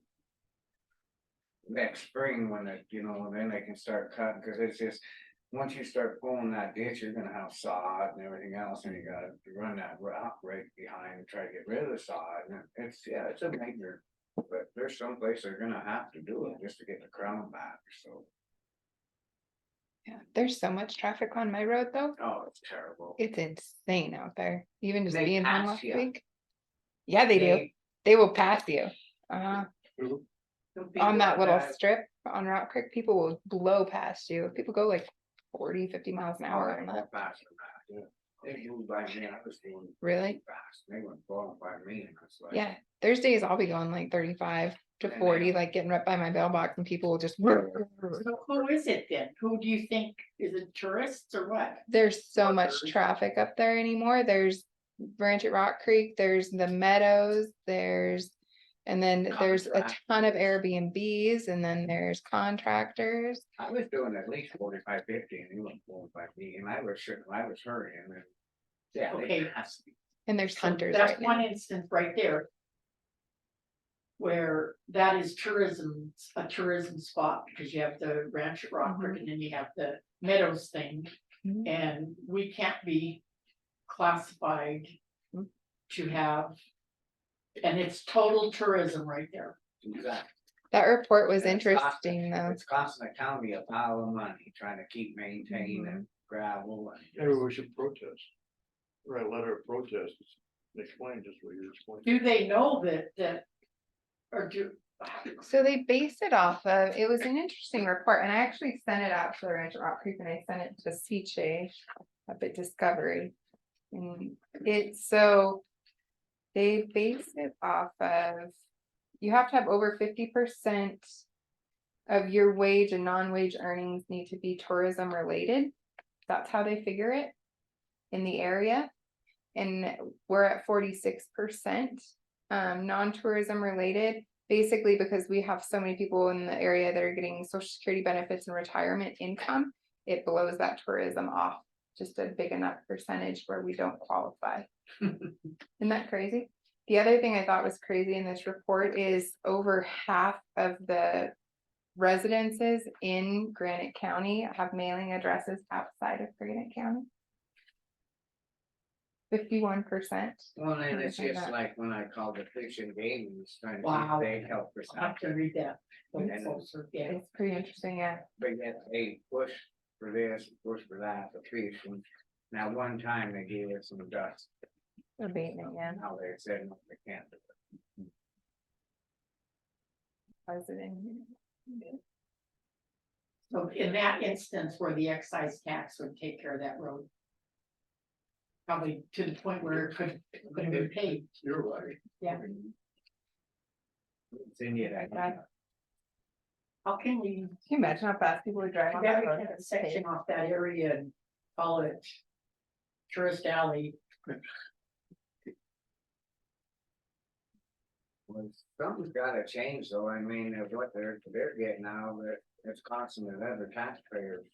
Next spring when it, then they can start cutting, cause it's just, once you start pulling that ditch, you're gonna have sod and everything else, and you gotta run that rock right behind and try to get rid of the sod, and it's a major. But there's some place they're gonna have to do it just to get the crown back, so, Yeah, there's so much traffic on my road though. oh, it's terrible. It's insane out there, even just They being home pass last ya. week. Yeah, they do. They will pass you. On that little strip on Rock Creek, people will blow past you. People go like 40, 50 miles an hour on that. They moved by me, I was going. Really? Fast, they went blowing by me and it's like. Yeah, there's days I'll be going like 35 to 40, like getting right by my mailbox and people will just. So who is it then? Who do you think, is it tourists or what? There's so much Workers. traffic up there anymore. There's Branch at Rock Creek, there's the Meadows, and then there's a ton of Airbnbs, and then there's contractors. I was doing at least 45, 50 and he went blowing by me and I was hurrying and. Yeah, they Okay. passed me. And there's So hunters that's right now. one instance right there. Where that is a tourism spot, because you have the Ranch at Rock Creek and then you have the Meadows thing. Mhm. And we can't be classified Mhm. to have. And it's total tourism right there. Exactly. That report was And it's costing- interesting though. It's costing the county a pile of money trying to keep maintaining gravel and. Maybe we should protest. Write a letter of protest, explain just what you explained. Do they know that, or do? So they based it off of, it was an interesting report, and I actually sent it out to the Ranch at Rock Creek and I sent it to CJ up at Discovery. And it's so they based it off of, you have to have over 50% of your wage and non-wage earnings need to be tourism related. That's how they figure it in the area. And we're at 46%, non-tourism related. Basically, because we have so many people in the area that are getting social security benefits and retirement income, it blows that tourism off just a big enough percentage where we don't qualify. Isn't that crazy? The other thing I thought was crazy in this report is over half of the residences in Granite County have mailing addresses outside of Granite County. 51%. Well, and it's Something like just that. like when I called the Fish and Game, he's trying to Wow. see if they help I'll have to percent. read that. And- Yeah. It's pretty interesting, yeah. But yet they push for this, push for that, the fish, and now one time they gave us some dust. Abatement, yeah. Now they said, no, they can't do it. Was it in? So in that instance where the excise tax would take care of that road. Probably to the point where it could have been paid, You're right. yeah. It's in you that. How can we Can you imagine how fast people would drive on that Maybe road? we can section off that area and call it tourist alley. Well, something's gotta change though, I mean, of what they're getting now, that it's costing the other taxpayers.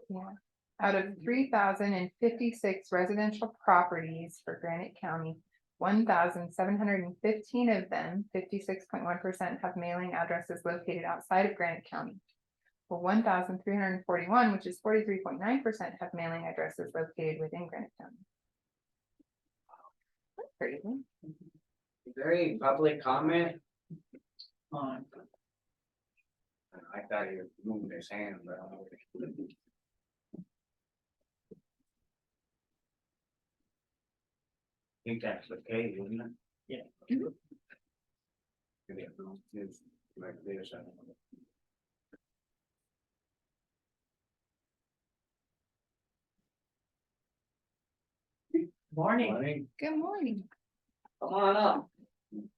Yeah. Out of 3,056 residential properties for Granite County, 1,715 of them, 56.1% have mailing addresses located outside of Granite County. For 1,341, which is 43.9%, have mailing addresses located within Granite County. That's crazy. Is there any public comment? On I thought he was moving his hand, but. I don't know. I think that's the case, isn't it? Yeah. Yeah, it's like this, I don't know. morning. Good morning. Come on up.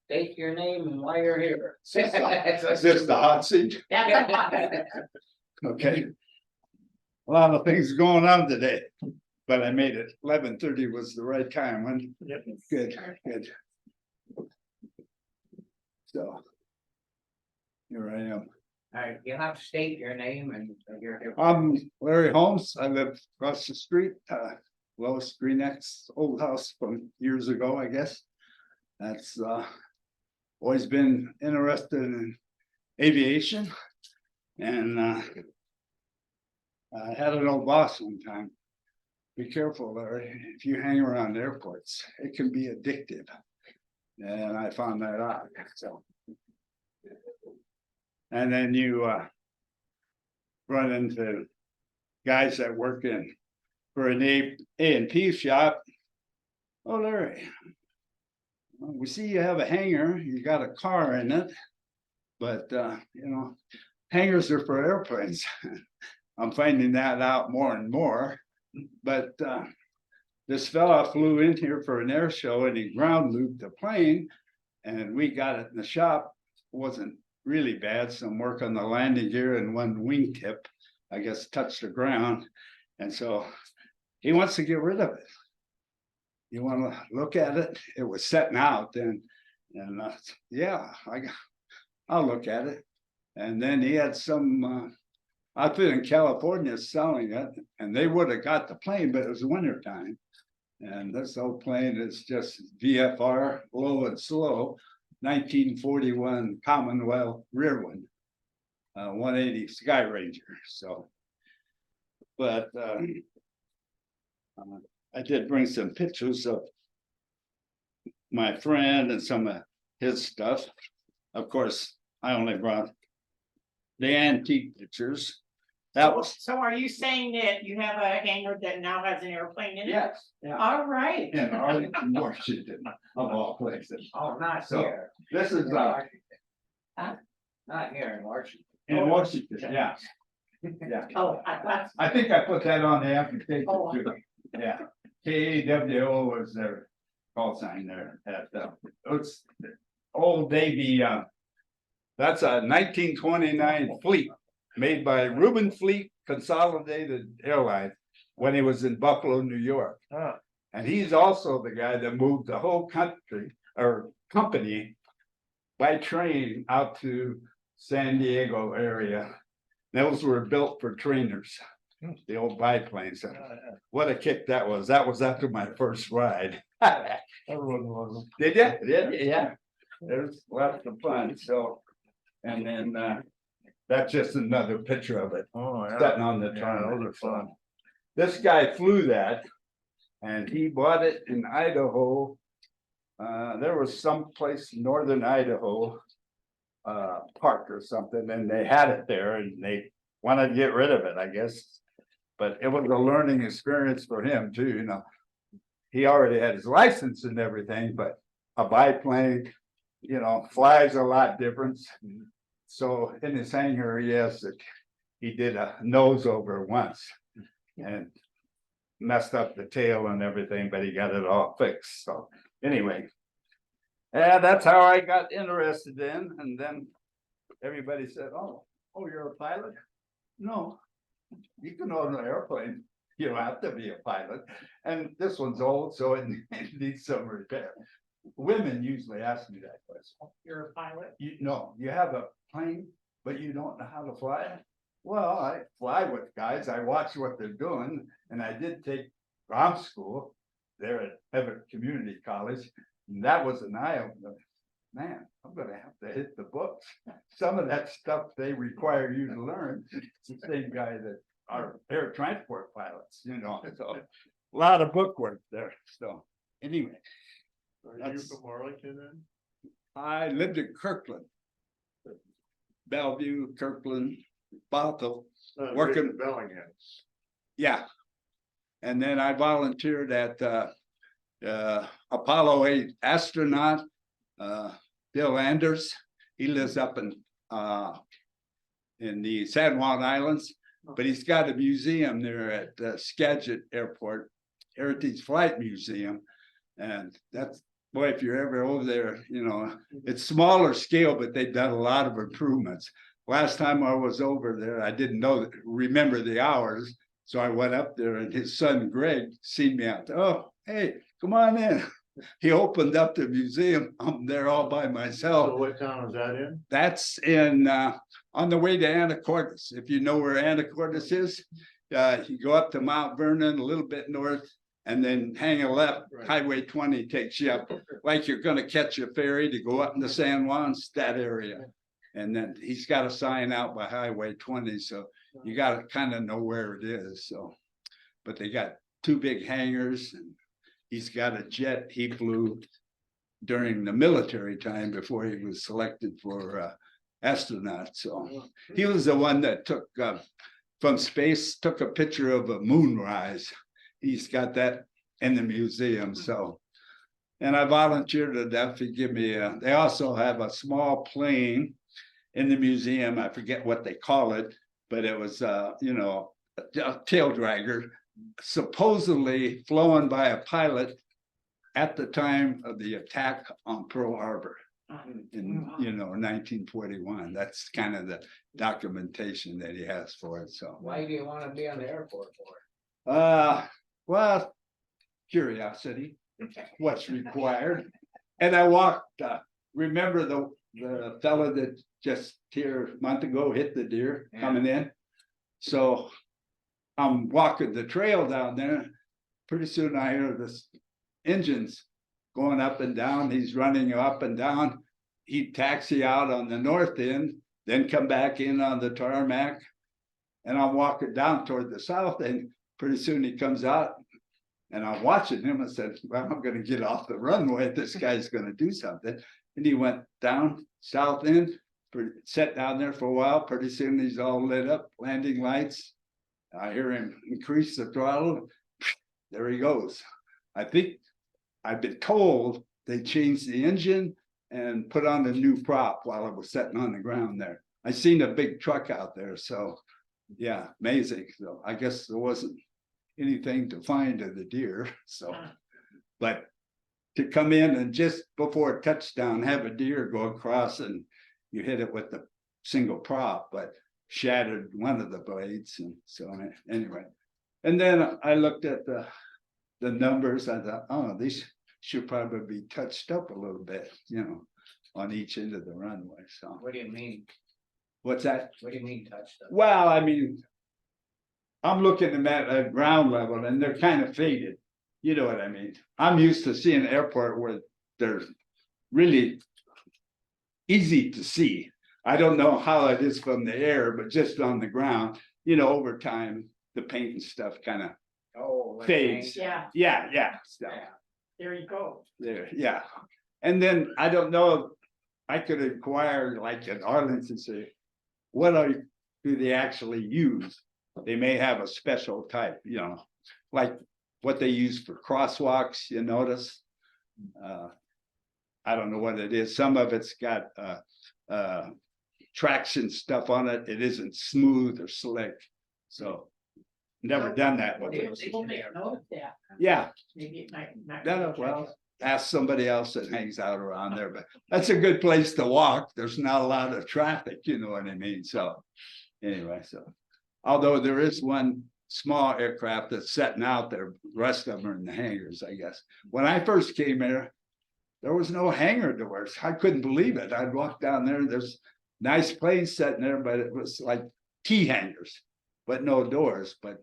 State your name and why you're here. Is this the hot seat? Okay. A lot of things going on today, but I made it. 11:30 was the right time. Good, good. So. Here I am. Alright, you'll have to state your name and your. I'm Larry Holmes. I live across the street, Lois Greeneck's old house from years ago, I guess. That's always been interested in aviation. And I had an old boss one time. Be careful, Larry, if you hang around airports, it can be addictive. And I found that out, so. And then you run into guys that work in for an A&P shop. Oh, Larry, well, we see you have a hangar, you got a car in it, but you know, hangars are for airplanes. I'm finding that out more and more, but this fella flew in here for an air show and he ground looped the plane and we got it in the shop. Wasn't really bad, some work on the landing gear and one wingtip, I guess, touched the ground. And so he wants to get rid of it. You want to look at it? It was setting out then. And yeah, I'll look at it. And then he had some outfit in California selling it, and they would have got the plane, but it was winter time. And this old plane is just VFR, low and slow, 1941 Commonwealth rear one, 180 Sky Ranger. So, but I did bring some pictures of my friend and some of his stuff. Of course, I only brought the antique pictures. That was, So are you saying that you have a hangar that now has an airplane in it? yes, yeah, All right. in Arlington, Washington, of all places. Oh, not So, here. This is Not here in Washington. in Washington, yeah. Yeah, Oh, I thought, I think I put that on the application Oh. too. Yeah, KAWO was their call sign there at it's Old Navy, that's a 1929 fleet made by Reuben Fleet Consolidated Airlines when he was in Buffalo, New York. And he's also the guy that moved the whole country or company by train out to San Diego area. Those were built for trainers, the old biplanes. What a kick that was. That was after my first ride. Did you? Yeah. There's lots of fun, so. And then that's just another picture of it. Oh, yeah. Sitting on the Yeah, tarmac. those are fun. This guy flew that And he bought it in Idaho. There was some place in northern Idaho. Park or something, and they had it there and they wanted to get rid of it, I guess. But it was a learning experience for him too, you know. He already had his license and everything, but a biplane, you know, flies a lot different. So in his hangar, yes, he did a nose over once and messed up the tail and everything, but he got it all fixed. So anyway. Yeah, that's how I got interested in, and then everybody said, oh, you're a pilot? No, you can own an airplane. You don't have to be a pilot. And this one's old, so it needs some repair. Women usually ask me that question. You're a pilot? You have a plane, but you don't know how to fly it? Well, I fly with guys. I watch what they're doing, and I did take ground school there at Everett Community College. And that was an eye opener. Man, I'm gonna have to hit the books. Some of that stuff they require you to learn. It's the same guy that are air transport pilots, you know, so a lot of book work there. So anyway, Are you That's- from Arlington then? I lived in Kirkland. Bellevue, Kirkland, Bothell, working- Bellingham. yeah. And then I volunteered at Apollo 8 astronaut, Bill Anders. He lives up in the San Juan Islands, but he's got a museum there at Skagit Airport, Heritage Flight Museum. And that's, boy, if you're ever over there, you know, it's smaller scale, but they've done a lot of improvements. Last time I was over there, I didn't remember the hours. So I went up there and his son Greg seen me out there. Oh, hey, come on in. He opened up the museum. I'm there all by myself. So what town is that in? That's in on the way to Anacortes. If you know where Anacortes is, you go up to Mount Vernon a little bit north and then hang a left. Right. Highway 20 takes you up like you're going to catch a ferry to go up into San Juan's, that area. And then he's got a sign out by Highway 20. So you got to kind of know where it is. So, but they got two big hangars and he's got a jet he flew during the military time before he was selected for astronaut. So he was the one that took from space, took a picture of a moonrise. He's got that in the museum. So, and I volunteered enough to give me they also have a small plane in the museum. I forget what they call it, but it was you know, a tail dragger, supposedly flown by a pilot at the time of the attack on Pearl Harbor in, you know, 1941. That's kind of the documentation that he has for it. So Why do you wanna be on the airport for? well, curiosity, what's required. And I walked, remember the fella that just here a month ago hit the deer coming in? So I'm walking the trail down there. Pretty soon I hear this engines going up and down. He's running up and down. He'd taxi out on the north end, then come back in on the tarmac. And I'm walking down toward the south end. Pretty soon he comes out and I'm watching him. I said, well, I'm going to get off the runway. This guy's going to do something. And he went down south end, sat down there for a while. Pretty soon he's all lit up, landing lights. I hear him increase the throttle. There he goes. I think I've been told they changed the engine and put on a new prop while I was sitting on the ground there. I seen a big truck out there. So yeah, amazing. So I guess there wasn't anything to find of the deer. So, but to come in and just before touchdown, have a deer go across and you hit it with the single prop, but shattered one of the blades. And so anyway, and then I looked at the numbers. I thought, oh, these should probably be touched up a little bit, you know, on each end of the runway. So What do you mean? what's that? What do you mean touched up? Well, I mean, I'm looking at them at ground level and they're kind of faded. You know what I mean? I'm used to seeing an airport where they're really easy to see. I don't know how it is from the air, but just on the ground, you know, over time, the paint and stuff kind of Oh, what fades. changed. Yeah, Yeah. Yeah. there you go. There, yeah. And then I don't know, if I could inquire like in Arlington, say, what do they actually use? They may have a special type, like what they use for crosswalks, you notice? I don't know what it is. Some of it's got traction stuff on it. It isn't smooth or slick. So never done that with it. We'll make a note of that. Yeah, Maybe it might. no, well, ask somebody else that hangs out around there, but that's a good place to walk. There's not a lot of traffic, you know what I mean? So anyway, although there is one small aircraft that's setting out there, the rest of them are in the hangars, I guess. When I first came there was no hangar doors. I couldn't believe it. I'd walk down there, there's nice planes sitting there, but it was like T hangars, but no doors. But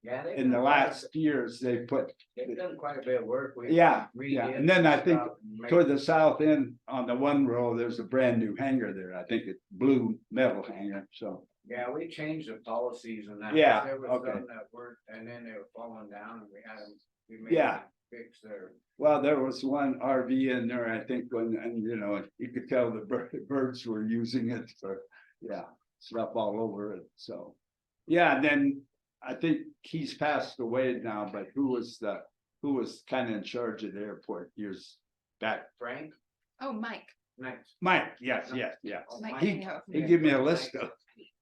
Yeah. they've in the done quite a last years, they've done quite a bit of work. We yeah, redid and then I think stuff and made- toward the south end on the one row, there's a brand new hangar there. I think it's blue metal hangar, so. Yeah, we changed the policies and that. Yeah, There was okay. some that worked, and then they were falling down, and we had them, we made Yeah. them fix their. Well, there was one RV in there, I think, and you could tell the birds were using it for, stuff all over it, so. Yeah, and then I think he's passed away now, but who was kind of in charge of the airport years back? Frank? Oh, Mike. Nice. Mike, yes. Mike He, Cahill. he gave me a list of,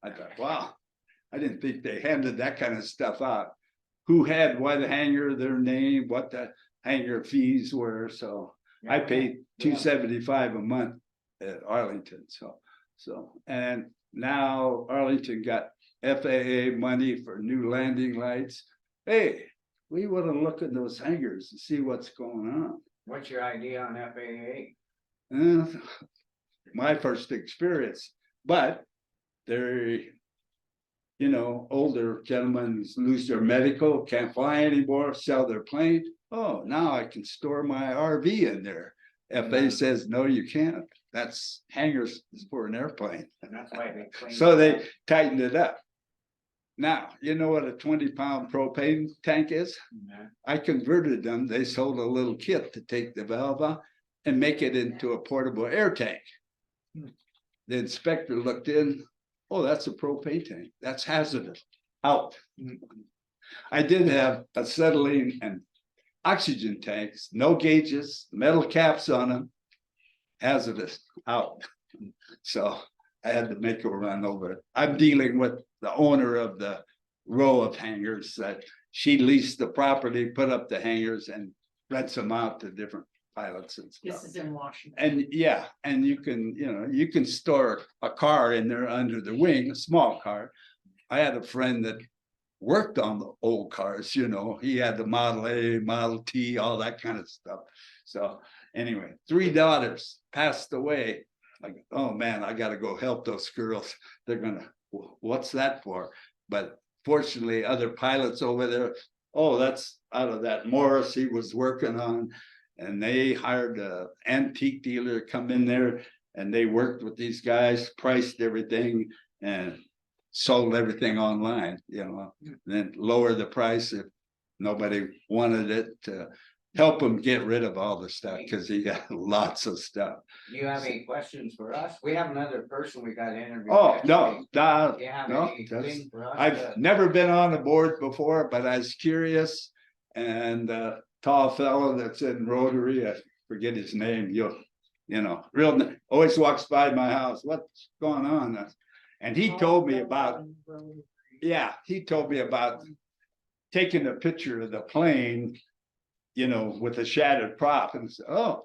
I thought, wow, I didn't think they handed that kind of stuff out. Who had what hangar, their name, what the hangar fees were, so I paid $275 a month at Arlington, so, and now Arlington got FAA money for new landing lights. Hey, we wanna look at those hangars and see what's going on. What's your idea on FAA? My first experience, but they're, older gentlemen lose their medical, can't fly anymore, sell their plane. Oh, now I can store my RV in there. FAA says, no, you can't. That's hangars for an airplane. And that's why they cleaned. So it they up. tightened it up. Now, you know what a 20-pound propane tank is? Yeah. I converted them. They sold a little kit to take the valve out and make it into a portable air tank. The inspector looked in, oh, that's a propane tank. That's hazardous. Out. I did have acetylene and oxygen tanks, no gauges, metal caps on them. Hazardous, out. So I had to make a run over it. I'm dealing with the owner of the row of hangars that she leased the property, put up the hangars and rents them out to different pilots and This stuff. is in Washington. And and you can store a car in there under the wing, a small car. I had a friend that worked on the old cars, he had the Model A, Model T, all that kind of stuff. So anyway, 3 daughters passed away. Like, oh man, I gotta go help those girls. They're gonna, what's that for? But fortunately, other pilots over there, oh, that's out of that Morris he was working on. And they hired an antique dealer to come in there and they worked with these guys, priced everything and sold everything online, then lower the price if nobody wanted it to help them get rid of all the stuff because he got lots of stuff. Do you have any questions for us? We have another person we got to interview. Oh, next no, week. no, Do you have no, anything for us? I've never been on the board before, but I was curious and tall fellow that's in Rotary, I forget his name, always walks by my house, what's going on? And he told me about, taking a picture of the plane, with a shattered prop and said, oh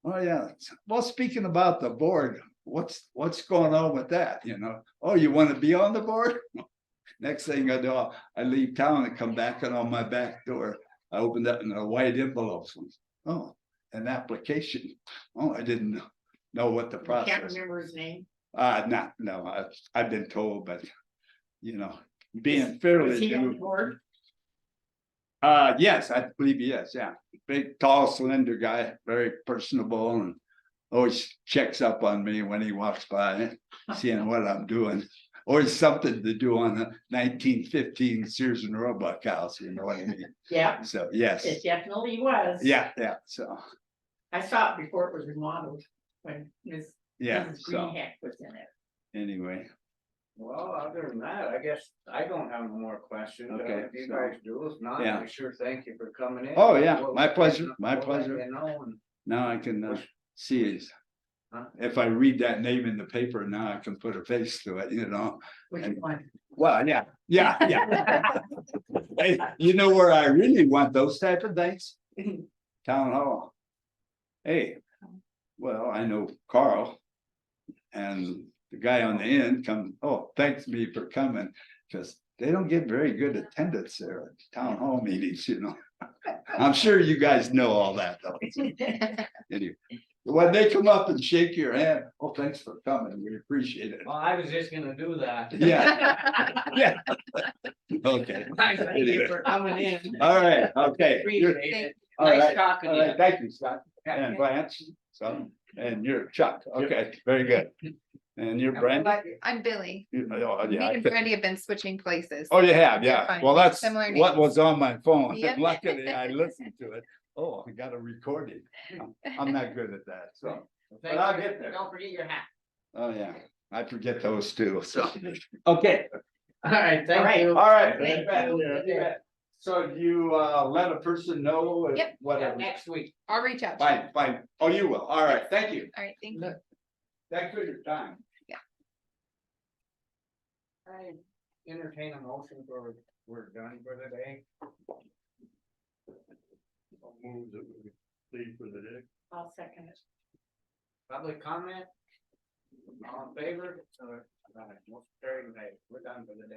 yeah. Well, speaking about the board, what's going on with that? Oh, you want to be on the board? Next thing I know, I leave town and come back and on my back door, I opened up in a white envelope. Oh, an application. Oh, I didn't know what the process. Can't remember his name. No, I've been told, but being fairly Was he on the new. board? Yes, I believe he is, yeah. Big, tall, slender guy, very personable and always checks up on me when he walks by, seeing what I'm doing. or something to do on the 1915 Sears and Roebuck house, you know what I mean? Yeah, So, yes, it definitely was. yeah, so, I saw it before it was remodeled, when Mrs. yeah, Mrs. so, Greenheck was in it. anyway, Well, other than that, I guess I don't have no more questions. Okay, If you so- guys do, if not, Yeah. I sure thank you for coming in. Oh, yeah, We'll- my pleasure, we'll my let pleasure. you know, and now I can see it. Huh? If I read that name in the paper, now I can put a face to it, you know? Which And- one? Well, yeah, yeah. Hey, you know where I really want those type of things? Town hall. Hey, well, I know Carl. And the guy on the end thanks me for coming, because they don't get very good attendance there at town hall meetings, you know. I'm sure you guys know all that though. Anyway, when they come up and shake your hand, thanks for coming, we appreciate it. well, I was just gonna do that. Yeah, yeah. Okay. I thank you for coming in. All right, okay. You're- Appreciate it. all Nice right, talking all to you. right, thank you, Scott. And Blanche, so, and you're Chuck, okay, very good. And you're Brenda? I'm Billy. Oh, Me yeah. and Brandy have been switching places. Oh, you have, They're yeah. fine. Well, that's Similar what names. was on my phone. Yep. Luckily, I listened to it. Oh, I got a recording. I'm not good at that, so. Thank I'll you. get there. Don't forget your hat. Oh, yeah, I forget those too, so. Okay, All right, All thank right. you. all right. Thank you bet, you. you bet. So you let a person know if Yep. whatever. Next week. I'll reach out. to you. Fine, fine. Oh, you will. All right, thank you. All right, thank you. Thanks for your time. I entertain a motion for, we're done for the day. I'll move that we leave for the day. I'll second it. Public comment? All in favor? Motion carried. We're done for the day.